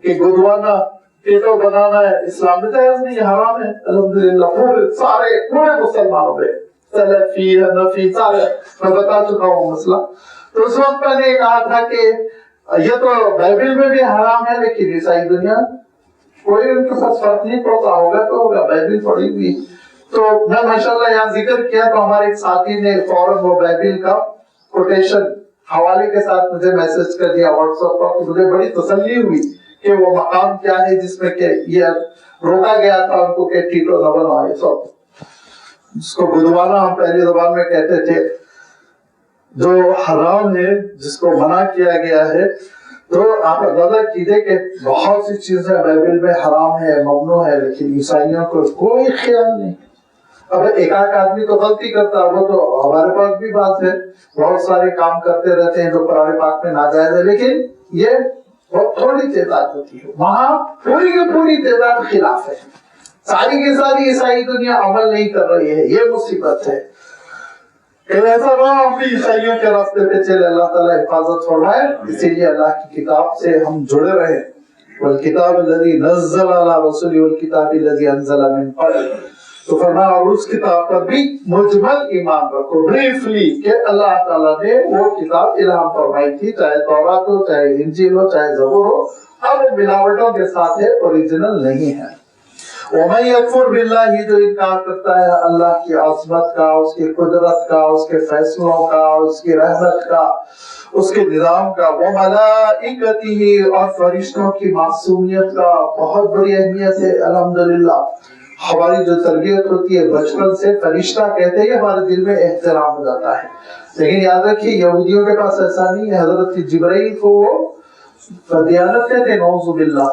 کہ گدوانا، ٹیٹو بنانا ہے اسلام میں جائز نہیں، حرام ہے۔ الحمدللہ پورے مسلمانوں میں سلفی حنفی سارے میں بتا چکا ہوں مسئلہ۔ تو اس وقت میں نے کہا تھا کہ یہ تو بائبل میں بھی حرام ہے، لیکن عیسائی دنیا کوئی ان کے پاس فرق نہیں پڑتا، ہوگا تو ہوگا، بائبل پڑھی ہوئی۔ تو میں ماشاءاللہ یہاں ذکر کیا تو ہمارے ایک ساتھی نے فوراً وہ بائبل کا کوٹیشن حوالے کے ساتھ مجھے میسج کر دیا واٹس ایپ پر، تو مجھے بڑی تسلی ہوئی کہ وہ مقام کیا ہے جس میں کہ یہ روکا گیا تھا ان کو کہ ٹیٹو نہ بنوائے، سب جس کو بدوانا ہم پہلی زبان میں کہتے تھے، جو حرام ہے، جس کو منع کیا گیا ہے۔ تو آپ اندازہ کیجئے کہ بہت سی چیزیں بائبل میں حرام ہے، ممنوع ہے، لیکن عیسائیوں کو کوئی خیال نہیں۔ اب ایک آدمی تو غلطی کرتا ہے، وہ تو ہمارے پاس بھی بات ہے، بہت سارے کام کرتے رہتے ہیں جو قرآن پاک میں ناجائز ہے، لیکن یہ بہت تھوڑی تعداد ہوتی ہے، وہاں پوری کی پوری تعداد خلاف ہے، ساری کی ساری عیسائی دنیا عمل نہیں کر رہی ہے، یہ مصیبت ہے۔ کہ ایسا نہ ہم بھی عیسائیوں کے راستے پہ چلے، اللہ تعالیٰ حفاظت فرمائے۔ اسی لیے اللہ کی کتاب سے ہم جڑے رہے، والکتاب الذی نزل علی رسولہ والکتاب الذی انزل من قبل، تو فرمایا اور اس کتاب پر بھی مجمل ایمان رکھو، بریفلی، کہ اللہ تعالیٰ نے وہ کتاب الہام فرمائی تھی، چاہے تورات ہو، چاہے انجیل ہو، چاہے زبور ہو، اب وہ ملاوٹوں کے ساتھ ہے، اوریجنل نہیں ہے۔ وَمَن يَكْفُرْ بِاللَّهِ، جو انکار کرتا ہے اللہ کی عظمت کا، اس کی قدرت کا، اس کے فیصلوں کا، اس کی رحمت کا، اس کے نظام کا، وَمَلَائِكَتِهِ، اور فرشتوں کی معصومیت کا بہت بڑی اہمیت ہے۔ الحمدللہ ہماری جو تربیت ہوتی ہے بچپن سے، فرشتہ کہتے ہیں ہمارے دل میں احترام ہو جاتا ہے، لیکن یاد رکھیے یہودیوں کے پاس ایسا نہیں ہے۔ حضرت جبرائیل کو وہ دیانت کہتے ہیں، نعوذ باللہ،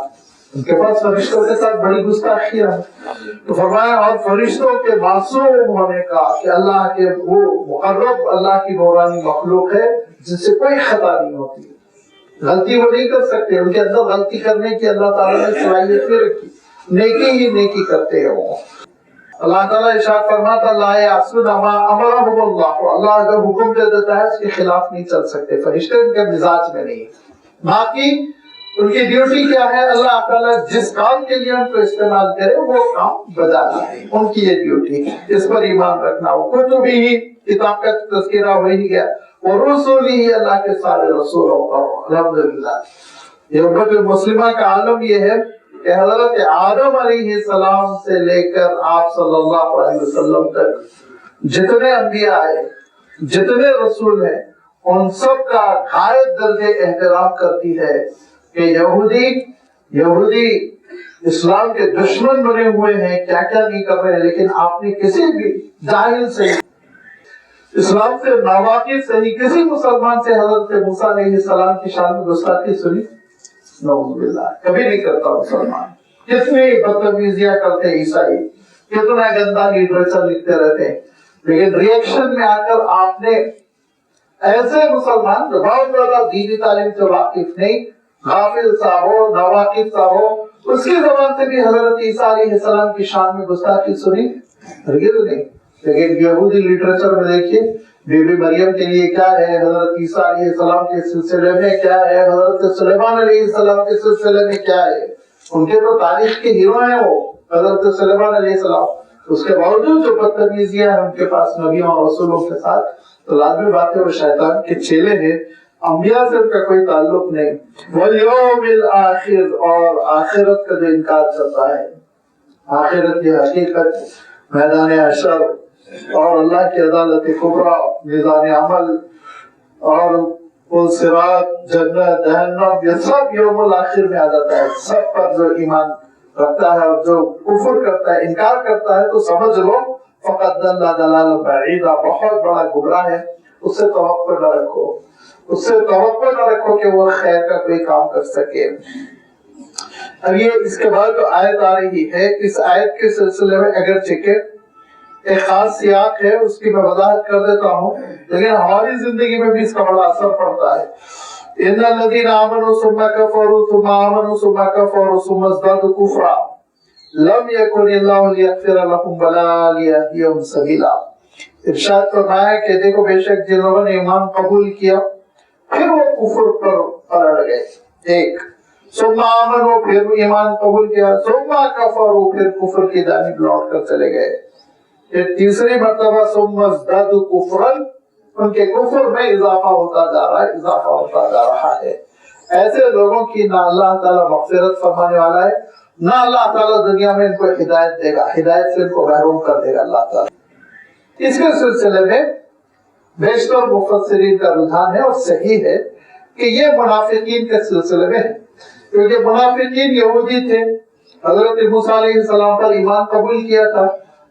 ان کے پاس فرشتوں کے ساتھ بڑی گستاخیاں ہے۔ تو فرمایا اور فرشتوں کے معصوم ہونے کا، کہ اللہ کے وہ مقرب، اللہ کی نورانی مخلوق ہے جس سے کوئی خطا نہیں ہوتی، غلطی وہ نہیں کر سکتے، ان کے اندر غلطی کرنے کی اللہ تعالیٰ نے صلاحیت نہیں رکھی، نیکی ہی نیکی کرتے ہیں وہ۔ اللہ تعالیٰ ارشاد فرماتا لا یعصون ما امرهم اللہ، اللہ اگر حکم دے دیتا ہے اس کے خلاف نہیں چل سکتے، فرشتے ان کے مزاج میں نہیں۔ باقی ان کی ڈیوٹی کیا ہے؟ اللہ تعالیٰ جس کام کے لیے ان کو استعمال کرے وہ کام بجانا ہے، ان کی یہ ڈیوٹی، اس پر ایمان رکھنا ہو۔ کتبی ہی، کتاب کا تذکرہ ہو ہی گیا، اور رسولی ہی، اللہ کے سارے رسولوں پر۔ الحمدللہ یہ امت مسلمہ کا عالم یہ ہے کہ حضرت آدم علیہ السلام سے لے کر آپ صلی اللہ علیہ وسلم تک جتنے انبیاء آئے، جتنے رسول ہیں، ان سب کا غائب درجے احترام کرتی ہے کہ یہودی اسلام کے دشمن بنے ہوئے ہیں، کیا کیا نہیں کر رہے ہیں، لیکن آپ نے کسی بھی جاہل سے، اسلام سے ناواقف سے ہی کسی مسلمان سے حضرت موسیٰ علیہ السلام کی شان میں گستاخی سنی؟ نعوذ باللہ، کبھی نہیں کرتا مسلمان۔ کتنی بدتمیزیاں کرتے عیسائی، کتنا گندا لٹریچر لکھتے رہتے ہیں، لیکن ریئیکشن میں آ کر آپ نے ایسے مسلمان جو بہت زیادہ دینی تعلیم سے واقف نہیں، غافل سا ہو، ناواقف سا ہو، اس کی زبان سے بھی حضرت عیسیٰ علیہ السلام کی شان میں گستاخی سنی؟ ہرگز نہیں۔ لیکن یہودی لٹریچر میں دیکھیے بی بی مریم کے لیے کیا ہے، حضرت عیسیٰ علیہ السلام کے سلسلے میں کیا ہے، حضرت سلیمان علیہ السلام کے سلسلے میں کیا ہے. ان کے تو تاریخ کے ہیرو ہیں وہ حضرت سلیمان علیہ السلام. اس کے باوجود جو بدتمیزیاں ہیں ان کے پاس نبیوں اور رسولوں کے ساتھ، تو لازمی بات ہے وہ شیطان کے چیلے ہیں، انبیاء سے ان کا کوئی تعلق نہیں. والیوم الآخر، اور آخرت کا جو انکار کرتا ہے، آخرت کی حقیقت، میدان حشر اور اللہ کی عدالت کبریٰ، میزان عمل اور پل صراط، جنت، جہنم، یہ سب یوم الآخر میں آ جاتا ہے. سب پر جو ایمان رکھتا ہے اور جو کفر کرتا ہے، انکار کرتا ہے، تو سمجھ لو فقط ضل ضلالا بعیدا، بہت بڑا گمراہ ہے. اس سے توقع نہ رکھو، اس سے توقع نہ رکھو کہ وہ خیر کا کوئی کام کر سکے. اب یہ اس کے بعد جو آیت آ رہی ہے، اس آیت کے سلسلے میں اگرچہ کہ ایک خاص سیاق ہے، اس کی میں وضاحت کر دیتا ہوں، لیکن ہماری زندگی میں بھی اس کا بڑا اثر پڑتا ہے. ان الذين امنوا ثم كفروا ثم امنوا ثم كفروا ثم ازدادوا كفرا لم يكن الله ليغفر لهم ولا ليهديهم سبيلا. ارشاد فرمایا کہ دیکھو بے شک جن لوگوں نے ایمان قبول کیا پھر وہ کفر پر پلٹ گئے، ایک ثم آمنوا پھر ایمان قبول کیا، ثم کفروا پھر کفر کی جانب لوٹ کر چلے گئے، پھر تیسری مرتبہ ثم ازدادوا کفرا، ان کے کفر میں اضافہ ہوتا جا رہا ہے، اضافہ ہوتا جا رہا ہے. ایسے لوگوں کی نہ اللہ تعالیٰ مغفرت فرمانے والا ہے، نہ اللہ تعالیٰ دنیا میں ان کو ہدایت دے گا، ہدایت سے ان کو محروم کر دے گا اللہ تعالیٰ. اس کے سلسلے میں بیشتر مفسرین کا رجحان ہے اور صحیح ہے کہ یہ منافقین کے سلسلے میں ہے، کیونکہ منافقین یہودی تھے، حضرت موسیٰ علیہ السلام پر ایمان قبول کیا تھا،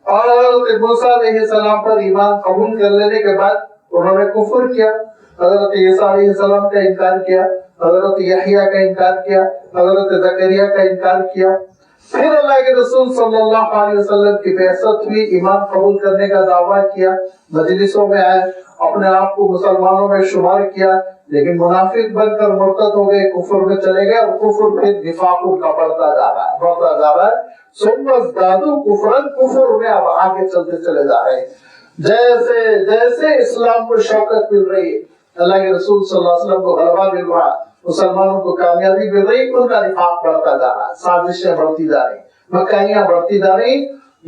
اور حضرت موسیٰ علیہ السلام پر ایمان قبول کر لینے کے بعد انہوں نے کفر کیا، حضرت عیسیٰ علیہ السلام کا انکار کیا، حضرت یحییٰ کا انکار کیا، حضرت زکریا کا انکار کیا. پھر اللہ کے رسول صلی اللہ علیہ وسلم کی بعثت ہوئی، ایمان قبول کرنے کا دعویٰ کیا، مجلسوں میں آئے، اپنے آپ کو مسلمانوں میں شمار کیا، لیکن منافق بن کر مرتد ہو گئے، کفر میں چلے گئے، اور کفر پھر نفاق ان کا بڑھتا جا رہا ہے، بڑھتا جا رہا ہے. ثم ازدادوا کفرا، کفر میں اب آگے چلتے چلے جا رہے ہیں. جیسے جیسے اسلام کو شوکت مل رہی ہے، اللہ کے رسول صلی اللہ علیہ وسلم کو غلبہ مل رہا ہے، مسلمانوں کو کامیابی مل رہی، ان کا نفاق بڑھتا جا رہا ہے، سازشیں بڑھتی جا رہی، مکائیاں بڑھتی جا رہی،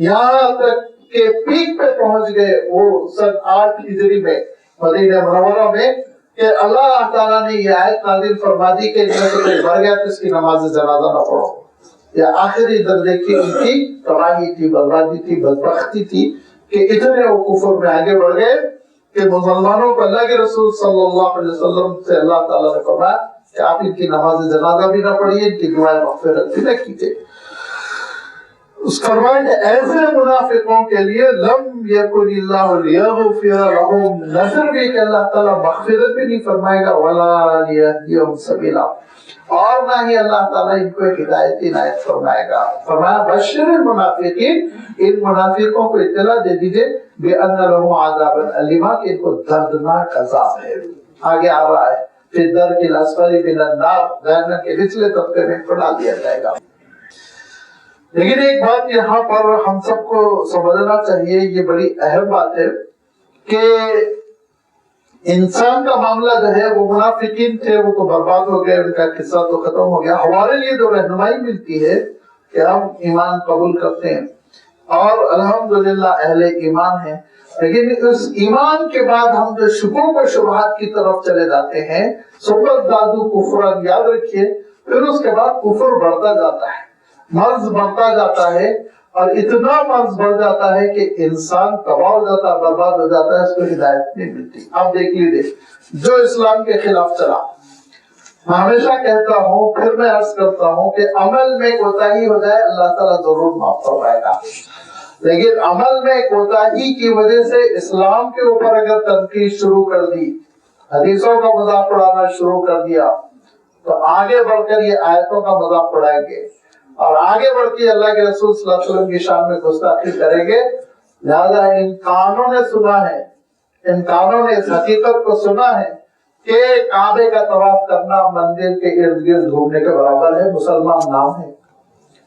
یہاں تک کہ پیک پہ پہنچ گئے وہ سن 8 ہجری میں مدینہ منورہ میں کہ اللہ تعالیٰ نے یہ آیت نازل فرما دی کہ جن سے کوئی مر گیا تو اس کی نماز جنازہ نہ پڑھو. یہ آخری درجے کی ان کی تباہی تھی، بربادی تھی، بدبختی تھی کہ اتنے وہ کفر میں آگے بڑھ گئے کہ مسلمانوں کو اللہ کے رسول صلی اللہ علیہ وسلم سے اللہ تعالیٰ نے فرمایا کہ آپ ان کی نماز جنازہ بھی نہ پڑھیے، ان کی دعائیں مغفرت بھی نہ کیجیے. اس فرمایا کہ ایسے منافقوں کے لیے لم یکن اللہ لیغفر لهم، نہ صرف یہ کہ اللہ تعالیٰ مغفرت بھی نہیں فرمائے گا، ولا لیہدیہم سبیلا، اور نہ ہی اللہ تعالیٰ ان کو ہدایت عنایت فرمائے گا. فرمایا بشر المنافقین، ان منافقوں کو اطلاع دے دیجئے بأن لهم عذابا الیما، کہ ان کو دردناک عذاب ہے. آگے آ رہا ہے فی الدرک الاسفل من النار، جہنم کے نچلے طبقے میں پڑا دیا جائے گا. لیکن ایک بات یہاں پر ہم سب کو سمجھنا چاہیے، یہ بڑی اہم بات ہے کہ انسان کا معاملہ جو ہے، وہ منافقین تھے وہ تو برباد ہو گئے، ان کا قصہ تو ختم ہو گیا. ہمارے لیے جو رہنمائی ملتی ہے کہ ہم ایمان قبول کرتے ہیں اور الحمدللہ اہل ایمان ہیں، لیکن اس ایمان کے بعد ہم جو شکوک و شبہات کی طرف چلے جاتے ہیں، سبت دادو کفران، یاد رکھیے، پھر اس کے بعد کفر بڑھتا جاتا ہے، مرض بڑھتا جاتا ہے، اور اتنا مرض بڑھ جاتا ہے کہ انسان تباہ ہو جاتا ہے، برباد ہو جاتا ہے، اس کو ہدایت نہیں ملتی. اب دیکھ لیجیے جو اسلام کے خلاف چلا، میں ہمیشہ کہتا ہوں، پھر میں عرض کرتا ہوں کہ عمل میں کوتاہی ہو جائے اللہ تعالیٰ ضرور معاف فرمائے گا، لیکن عمل میں کوتاہی کی وجہ سے اسلام کے اوپر اگر تنقید شروع کر دی، حدیثوں کا مذاق اڑانا شروع کر دیا، تو آگے بڑھ کر یہ آیتوں کا مذاق اڑائیں گے، اور آگے بڑھ کے اللہ کے رسول صلی اللہ علیہ وسلم کی شان میں گستاخی کریں گے. لہذا ان کانوں نے سنا ہے، ان کانوں نے اس حقیقت کو سنا ہے کہ کعبے کا طواف کرنا مندر کے ارد گرد گھومنے کے برابر ہے، مسلمان نام ہے.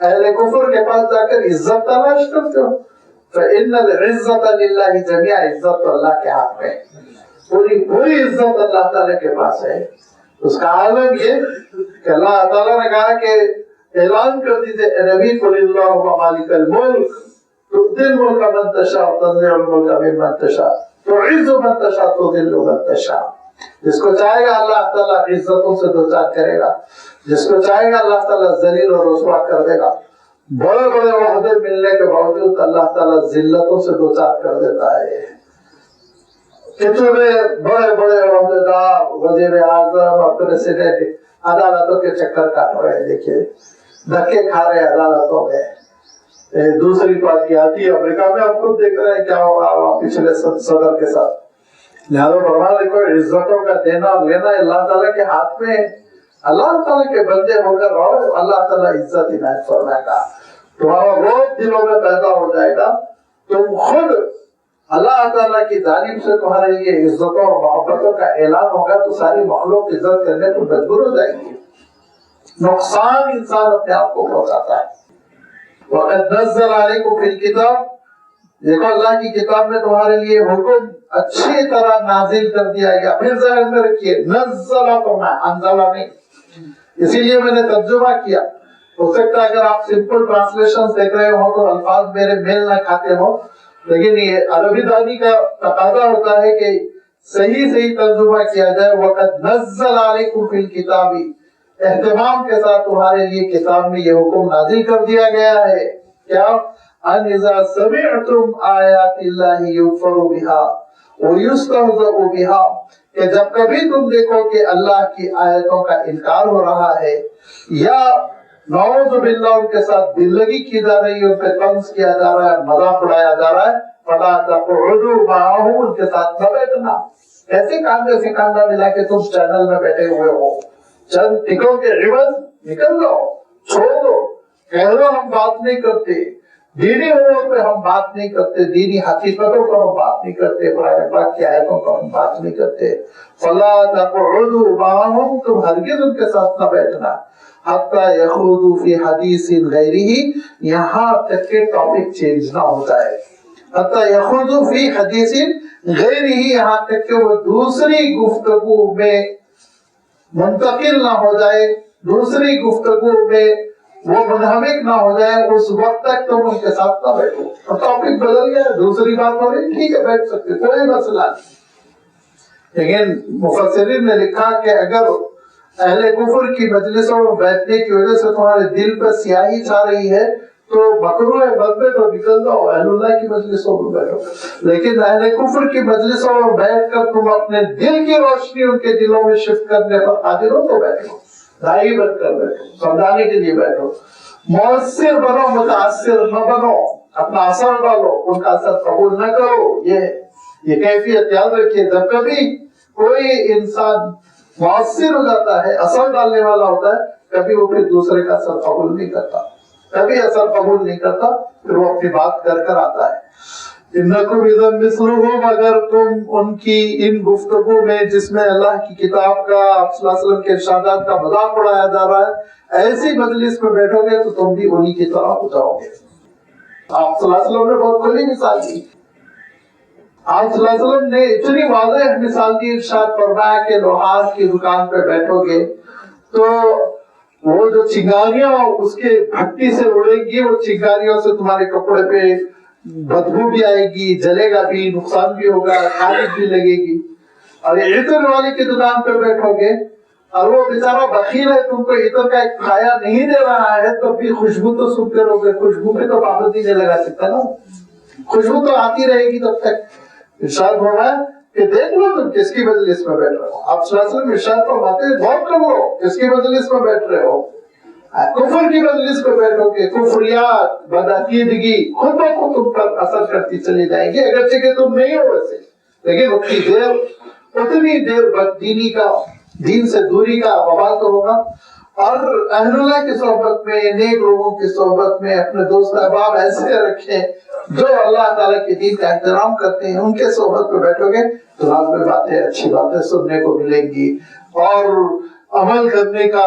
اہل کفر کے پاس جا کر عزت تلاش کرتے ہو؟ فإن العزة لله جميعا، عزت تو اللہ کے ہاتھ میں، پوری عزت اللہ تعالیٰ کے پاس ہے۔ اس کا عالم یہ کہ اللہ تعالیٰ نے کہا کہ اعلان کر دیجئے اے نبی قل اللہم مالک الملک تؤتی الملک من تشاء وتنزع الملک ممن تشاء تعز من تشاء وتذل من تشاء۔ جس کو چاہے گا اللہ تعالیٰ عزتوں سے دوچار کرے گا، جس کو چاہے گا اللہ تعالیٰ ذلیل اور رسوا کر دے گا۔ بڑے بڑے عہدے ملنے کے باوجود اللہ تعالیٰ ذلتوں سے دوچار کر دیتا ہے۔ کتنے بڑے بڑے عہدیدار، وزیر اعظم اور پریسیڈنٹ عدالتوں کے چکر کاٹ رہے ہیں، دیکھیے دھکے کھا رہے ہیں عدالتوں میں۔ دوسری پارٹی آتی ہے امریکہ میں، آپ خود دیکھ رہے ہیں کیا ہو رہا ہے پچھلے صدر کے ساتھ۔ لہٰذا فرمایا دیکھو عزتوں کا دینا اور لینا اللہ تعالیٰ کے ہاتھ میں، اللہ تعالیٰ کے بندے ہو کر رہو، اللہ تعالیٰ عزت عنایت فرمائے گا، تمہارا روب دلوں میں پیدا ہو جائے گا، تم خود اللہ تعالیٰ کی جانب سے تمہارے لیے عزتوں اور محبتوں کا اعلان ہوگا تو ساری مخلوق عزت کرنے کو مجبور ہو جائے گی۔ نقصان انسان اپنے آپ کو پہنچاتا ہے۔ وَقَدْ نَزَّلَ عَلَيْكُمْ فِي الْكِتَابِ، دیکھو اللہ کی کتاب میں تمہارے لیے حکم اچھی طرح نازل کر دیا گیا۔ پھر ذہن میں رکھیے نزل فرمایا، انزل نہیں، اسی لیے میں نے ترجمہ کیا۔ ہو سکتا ہے اگر آپ سمپل ٹرانسلیشن دیکھ رہے ہو تو الفاظ میرے میل نہ کھاتے ہو، لیکن یہ عربی دانی کا تقاضا ہوتا ہے کہ صحیح ترجمہ کیا جائے۔ وقت نزل علیکم فی الکتاب، اہتمام کے ساتھ تمہارے لیے کتاب میں یہ حکم نازل کر دیا گیا ہے کیا؟ ان اذا سمعتم آیات اللہ یکفر بها ویستہزأ بها، کہ جب کبھی تم دیکھو کہ اللہ کی آیتوں کا انکار ہو رہا ہے یا نعوذ باللہ ان کے ساتھ دلگی کی جا رہی ہے، ان پہ طنز کیا جا رہا ہے، مذاق اڑایا جا رہا ہے، فلا تقعدوا معهم، ان کے ساتھ نہ بیٹھنا۔ ایسے کاندھے سے کاندھا ملا کے تم چینل میں بیٹھے ہوئے ہو، چند ٹکوں کے عوض نکل جاؤ، چھوڑ دو، کہہ دو ہم بات نہیں کرتے، دینی امور پہ ہم بات نہیں کرتے، دینی حقیقتوں پر ہم بات نہیں کرتے، قرآن پاک کی آیتوں پر ہم بات نہیں کرتے۔ فلا تقعدوا معهم، تم ہرگز ان کے ساتھ نہ بیٹھنا، حتی یخوضوا فی حدیث غیرہ، یہاں تک کہ ٹاپک چینج نہ ہو جائے۔ حتی یخوضوا فی حدیث غیرہ، یہاں تک کہ وہ دوسری گفتگو میں منتقل نہ ہو جائے، دوسری گفتگو میں وہ منہمک نہ ہو جائے، اس وقت تک تم ان کے ساتھ نہ بیٹھو۔ اور ٹاپک بدل گیا، دوسری بات ہو رہی، ٹھیک ہے بیٹھ سکتے، کوئی مسئلہ نہیں۔ لیکن مفسرین نے لکھا کہ اگر اہل کفر کی مجلسوں میں بیٹھنے کی وجہ سے تمہارے دل پر سیاہی چھا رہی ہے تو مکروہ ہے، بد میں تو نکل جاؤ، اہل اللہ کی مجلسوں میں بیٹھو۔ لیکن اہل کفر کی مجلسوں میں بیٹھ کر تم اپنے دل کی روشنی ان کے دلوں میں شفٹ کرنے پر قادر ہو تو بیٹھو، دائی بن کر بیٹھو، سمجھانے کے لیے بیٹھو، مؤثر بنو، متاثر نہ بنو، اپنا اثر ڈالو، ان کا اثر قبول نہ کرو۔ یہ کیفیت یاد رکھیے، جب کبھی کوئی انسان مؤثر ہو جاتا ہے، اثر ڈالنے والا ہوتا ہے، کبھی وہ پھر دوسرے کا اثر قبول نہیں کرتا، کبھی اثر قبول نہیں کرتا، پھر وہ اپنی بات کر کر آتا ہے۔ انکم اذا مثلہم، اگر تم ان کی ان گفتگو میں جس میں اللہ کی کتاب کا، آپ صلی اللہ علیہ وسلم کے ارشادات کا مذاق اڑایا جا رہا ہے، ایسی مجلس میں بیٹھو گے تو تم بھی انہی کی طرح ہو جاؤ گے۔ آپ صلی اللہ علیہ وسلم نے بہت کھلی مثال دی، آپ صلی اللہ علیہ وسلم نے اتنی واضح مثال دی، ارشاد فرمایا کہ لوہار کی دکان پہ بیٹھو گے تو وہ جو چنگاریاں اس کے بھٹی سے اڑے گی، وہ چنگاریوں سے تمہارے کپڑے پہ بدبو بھی آئے گی، جلے گا بھی، نقصان بھی ہوگا، خالص بھی لگے گی۔ اور یہ عطر والی کی دکان پہ بیٹھو گے اور وہ بیچارہ بخیل ہے، تم کو عطر کا ایک کھایا نہیں دے رہا ہے، تب بھی خوشبو تو سنتے رہو گے، خوشبو پہ تو پابندی نہیں لگا سکتا نا، خوشبو تو آتی رہے گی تب تک۔ ارشاد فرمایا کہ دیکھ لو تم کس کی مجلس میں بیٹھ رہے ہو۔ آپ صلی اللہ علیہ وسلم ارشاد فرماتے ہیں غور کر لو کس کی مجلس میں بیٹھ رہے ہو۔ کفر کی مجلس پہ بیٹھو گے، کفریات، بدعقیدگی خود بخود تم پر اثر کرتی چلی جائیں گی، اگرچہ کہ تم نہیں ہو ویسے، لیکن اتنی دیر بددینی کا، دین سے دوری کا وبال تو ہوگا۔ اور اہل اللہ کی صحبت میں، نیک لوگوں کی صحبت میں اپنے دوست احباب ایسے رکھیں جو اللہ تعالیٰ کے دین کا احترام کرتے ہیں، ان کے صحبت پہ بیٹھو گے تو لازمی باتیں، اچھی باتیں سننے کو ملیں گی اور عمل کرنے کا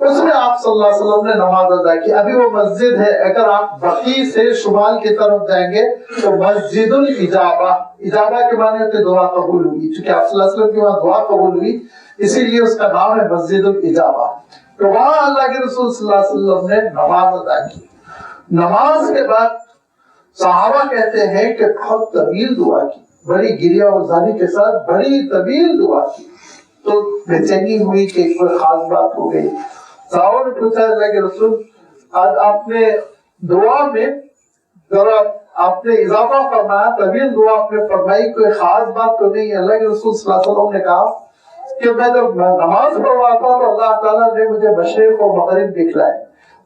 اس میں آپ صلی اللہ علیہ وسلم نے نماز ادا کی. ابھی وہ مسجد ہے, اگر آپ بقی سے شمال کی طرف جائیں گے تو مسجد الاجابہ, اجابہ کے معنی ہوتے دعا قبول ہوئی, چونکہ آپ صلی اللہ علیہ وسلم کی وہاں دعا قبول ہوئی اسی لیے اس کا نام ہے مسجد الاجابہ. تو وہاں اللہ کے رسول صلی اللہ علیہ وسلم نے نماز ادا کی. نماز کے بعد صحابہ کہتے ہیں کہ بہت طویل دعا کی, بڑی گریہ و زاری کے ساتھ بڑی طویل دعا کی. تو بے چینی ہوئی کہ کوئی خاص بات ہو گئی. صحابہ نے پوچھا اللہ کے رسول آج آپ نے دعا میں ذرا آپ نے اضافہ فرمایا, طویل دعا آپ نے فرمائی, کوئی خاص بات تو نہیں ہے؟ اللہ کے رسول صلی اللہ علیہ وسلم نے کہا کہ میں جب نماز پڑھ رہا تھا تو اللہ تعالیٰ نے مجھے مشرق و مغرب دکھلائے,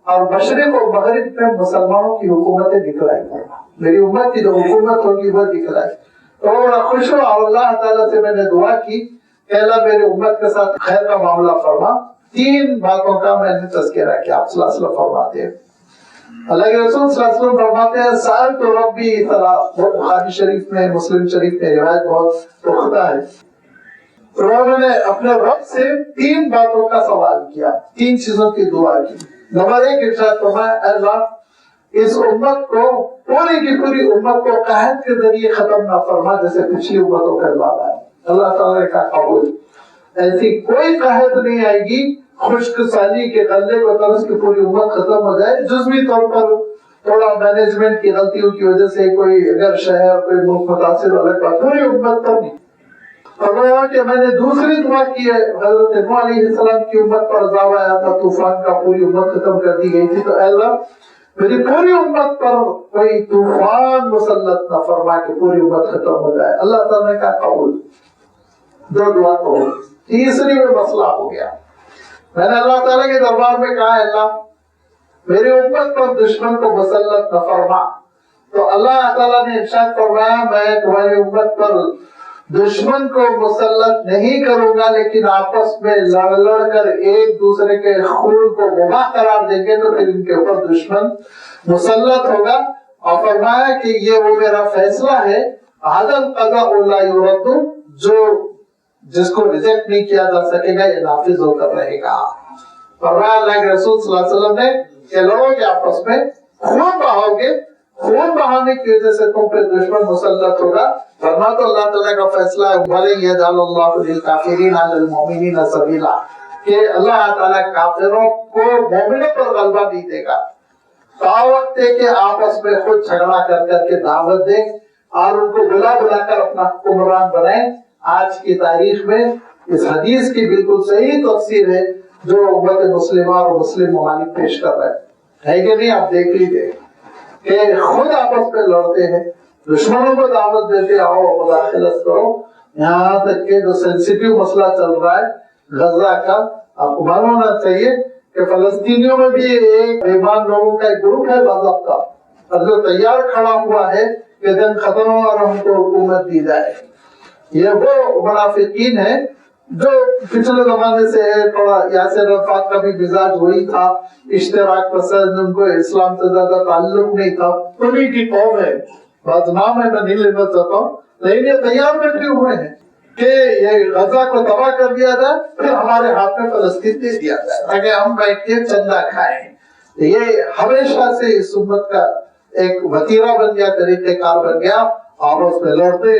اور مشرق و مغرب میں مسلمانوں کی حکومتیں دکھلائی, میری امت کی جو حکومت ہوگی وہ دکھلائی. تو بڑا خوش ہوا اور اللہ تعالیٰ سے میں نے دعا کی کہ اللہ میری امت کے ساتھ خیر کا معاملہ فرما. 3 باتوں کا میں نے تذکرہ کیا. آپ صلی اللہ علیہ وسلم فرماتے ہیں, اللہ کے رسول صلی اللہ علیہ وسلم فرماتے ہیں سألت ربی ثلاث, بخاری شریف میں مسلم شریف میں روایت بہت پختہ ہے. تو میں نے اپنے رب سے 3 باتوں کا سوال کیا, 3 چیزوں کی دعا کی. نمبر 1 ارشاد فرمایا اے اللہ اس امت کو پوری کی پوری امت کو قحط کے ذریعے ختم نہ فرما جیسے پچھلی امتوں کا عذاب آیا. اللہ تعالیٰ نے کہا قبول, ایسی کوئی قحط نہیں آئے گی خشک سالی کے غلے کو طرز کی پوری امت ختم ہو جائے. جزوی طور پر تھوڑا مینجمنٹ کی غلطیوں کی وجہ سے کوئی اگر شہر کوئی ملک متاثر ہو رہا پوری امت پر نہیں. اور کہ میں نے دوسری دعا کی ہے, حضرت نوح علیہ السلام کی امت پر عذاب آیا تھا طوفان کا, پوری امت ختم کر دی گئی تھی. تو اے اللہ میری پوری امت پر کوئی طوفان مسلط نہ فرما کہ پوری امت ختم ہو جائے. اللہ تعالیٰ نے کہا قبول. 2 دعا تو ہو. تیسری میں مسئلہ ہو گیا. میں نے اللہ تعالیٰ کے دربار میں کہا اللہ میری امت پر دشمن کو مسلط نہ فرما. تو اللہ تعالیٰ نے ارشاد فرمایا میں تمہاری امت پر دشمن کو مسلط نہیں کروں گا, لیکن آپس میں لڑ لڑ کر ایک دوسرے کے خون کو مباح قرار دیں گے تو پھر ان کے اوپر دشمن مسلط ہوگا. اور فرمایا کہ یہ وہ میرا فیصلہ ہے, عدل قضاء لا یرد, جو جس کو ریجیکٹ نہیں کیا جا سکے گا یہ نافذ ہو کر رہے گا. فرمایا اللہ کے رسول صلی اللہ علیہ وسلم نے کہ لڑو گے آپس میں, خون بہاؤ گے, خون بہانے کی وجہ سے تم پہ دشمن مسلط ہوگا. ورنہ تو اللہ تعالیٰ کا فیصلہ ہے وَلَن يَجْعَلَ اللَّهُ لِلْكَافِرِينَ عَلَى الْمُؤْمِنِينَ سَبِيلًا, کہ اللہ تعالیٰ کافروں کو مومنوں پر غلبہ نہیں دے گا. دعوت دے کہ آپس میں خود جھگڑا کر کر کے دعوت دیں اور ان کو بلا بلا کر اپنا حکمران بنائیں. آج کی تاریخ میں اس حدیث کی بالکل صحیح تفسیر ہے جو امت مسلمہ اور مسلم ممالک پیش کر رہے ہیں, ہے کہ نہیں؟ آپ دیکھ لیجیے کہ خود آپس میں لڑتے ہیں, دشمنوں کو دعوت دیتے آؤ مداخلت کرو. یہاں تک کہ جو سینسیٹیو مسئلہ چل رہا ہے غزہ کا, آپ کو معلوم ہونا چاہیے کہ فلسطینیوں میں بھی ایک ایمان لوگوں کا ایک گروپ ہے باضابطہ, اور جو تیار کھڑا ہوا ہے کہ جنگ ختم ہو اور ہم کو حکومت دی جائے. یہ وہ منافقین ہیں جو پچھلے زمانے سے تھوڑا یاسر عرفات کا بھی مزاج وہی تھا, اشتراک پسند, ان کو اسلام سے زیادہ تعلق نہیں تھا. انہی کی قوم ہے, بعض نام ہے میں نہیں لینا چاہتا ہوں, لیکن یہ تیار بیٹھے ہوئے ہیں کہ یہ غزہ کو تباہ کر دیا جائے پھر ہمارے ہاتھ میں فلسطین دے دیا جائے تاکہ ہم بیٹھ کے چندہ کھائیں. یہ ہمیشہ سے اس امت کا ایک وتیرہ بن گیا, طریقہ کار بن گیا. آپس میں لڑتے,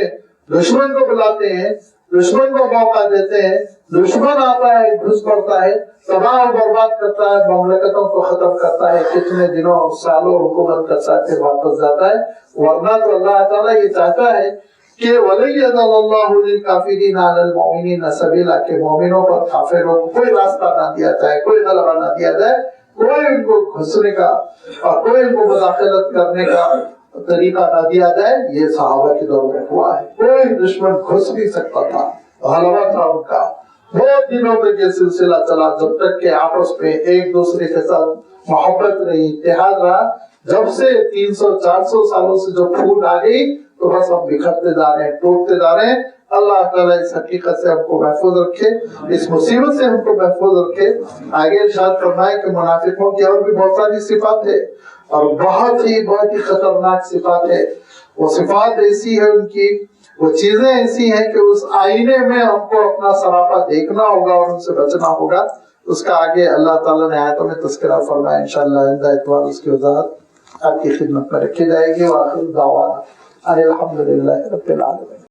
دشمن کو بلاتے ہیں, دشمن کو موقع دیتے ہیں, دشمن آتا ہے گھس پڑتا ہے, تباہ و برباد کرتا ہے, مملکتوں کو ختم کرتا ہے, کتنے دنوں سالوں حکومت کرتا ہے پھر واپس جاتا ہے. ورنہ تو اللہ تعالیٰ یہ چاہتا ہے کہ وَلَيَّجْعَلَ اللَّهُ لِلْكَافِرِينَ عَلَى الْمُؤْمِنِينَ سَبِيلًا, کہ مومنوں پر کافروں کو کوئی راستہ نہ دیا جائے, کوئی غلبہ نہ دیا جائے, کوئی ان کو گھسنے کا اور کوئی ان کو مداخلت کرنے کا طریقہ نہ دیا جائے. یہ صحابہ کے دور میں ہوا ہے, کوئی دشمن گھس نہیں سکتا تھا, غلبہ تھا ان کا. بہت دنوں تک یہ سلسلہ چلا جب تک کہ آپس میں ایک دوسرے کے ساتھ محبت رہی, اتحاد رہا. جب سے 300-400 سالوں سے جو پھوٹ آ گئی تو بس ہم بکھرتے جا رہے ہیں, ٹوٹتے جا رہے ہیں. اللہ تعالیٰ اس حقیقت سے ہم کو محفوظ رکھے, اس مصیبت سے ہم کو محفوظ رکھے. آگے ارشاد فرمائے کہ منافقوں کی اور بھی بہت ساری صفات ہے اور بہت ہی خطرناک صفات ہے. وہ صفات ایسی ہے ان کی, وہ چیزیں ایسی ہیں کہ اس آئینے میں ہم کو اپنا سراپا دیکھنا ہوگا اور ان سے بچنا ہوگا. اس کا آگے اللہ تعالیٰ نے آیتوں میں تذکرہ فرمایا، انشاءاللہ آئندہ اتوار اس کی وضاحت آپ کی خدمت میں رکھی جائے گی۔ وآخر دعوانا ان الحمدللہ رب العالمین۔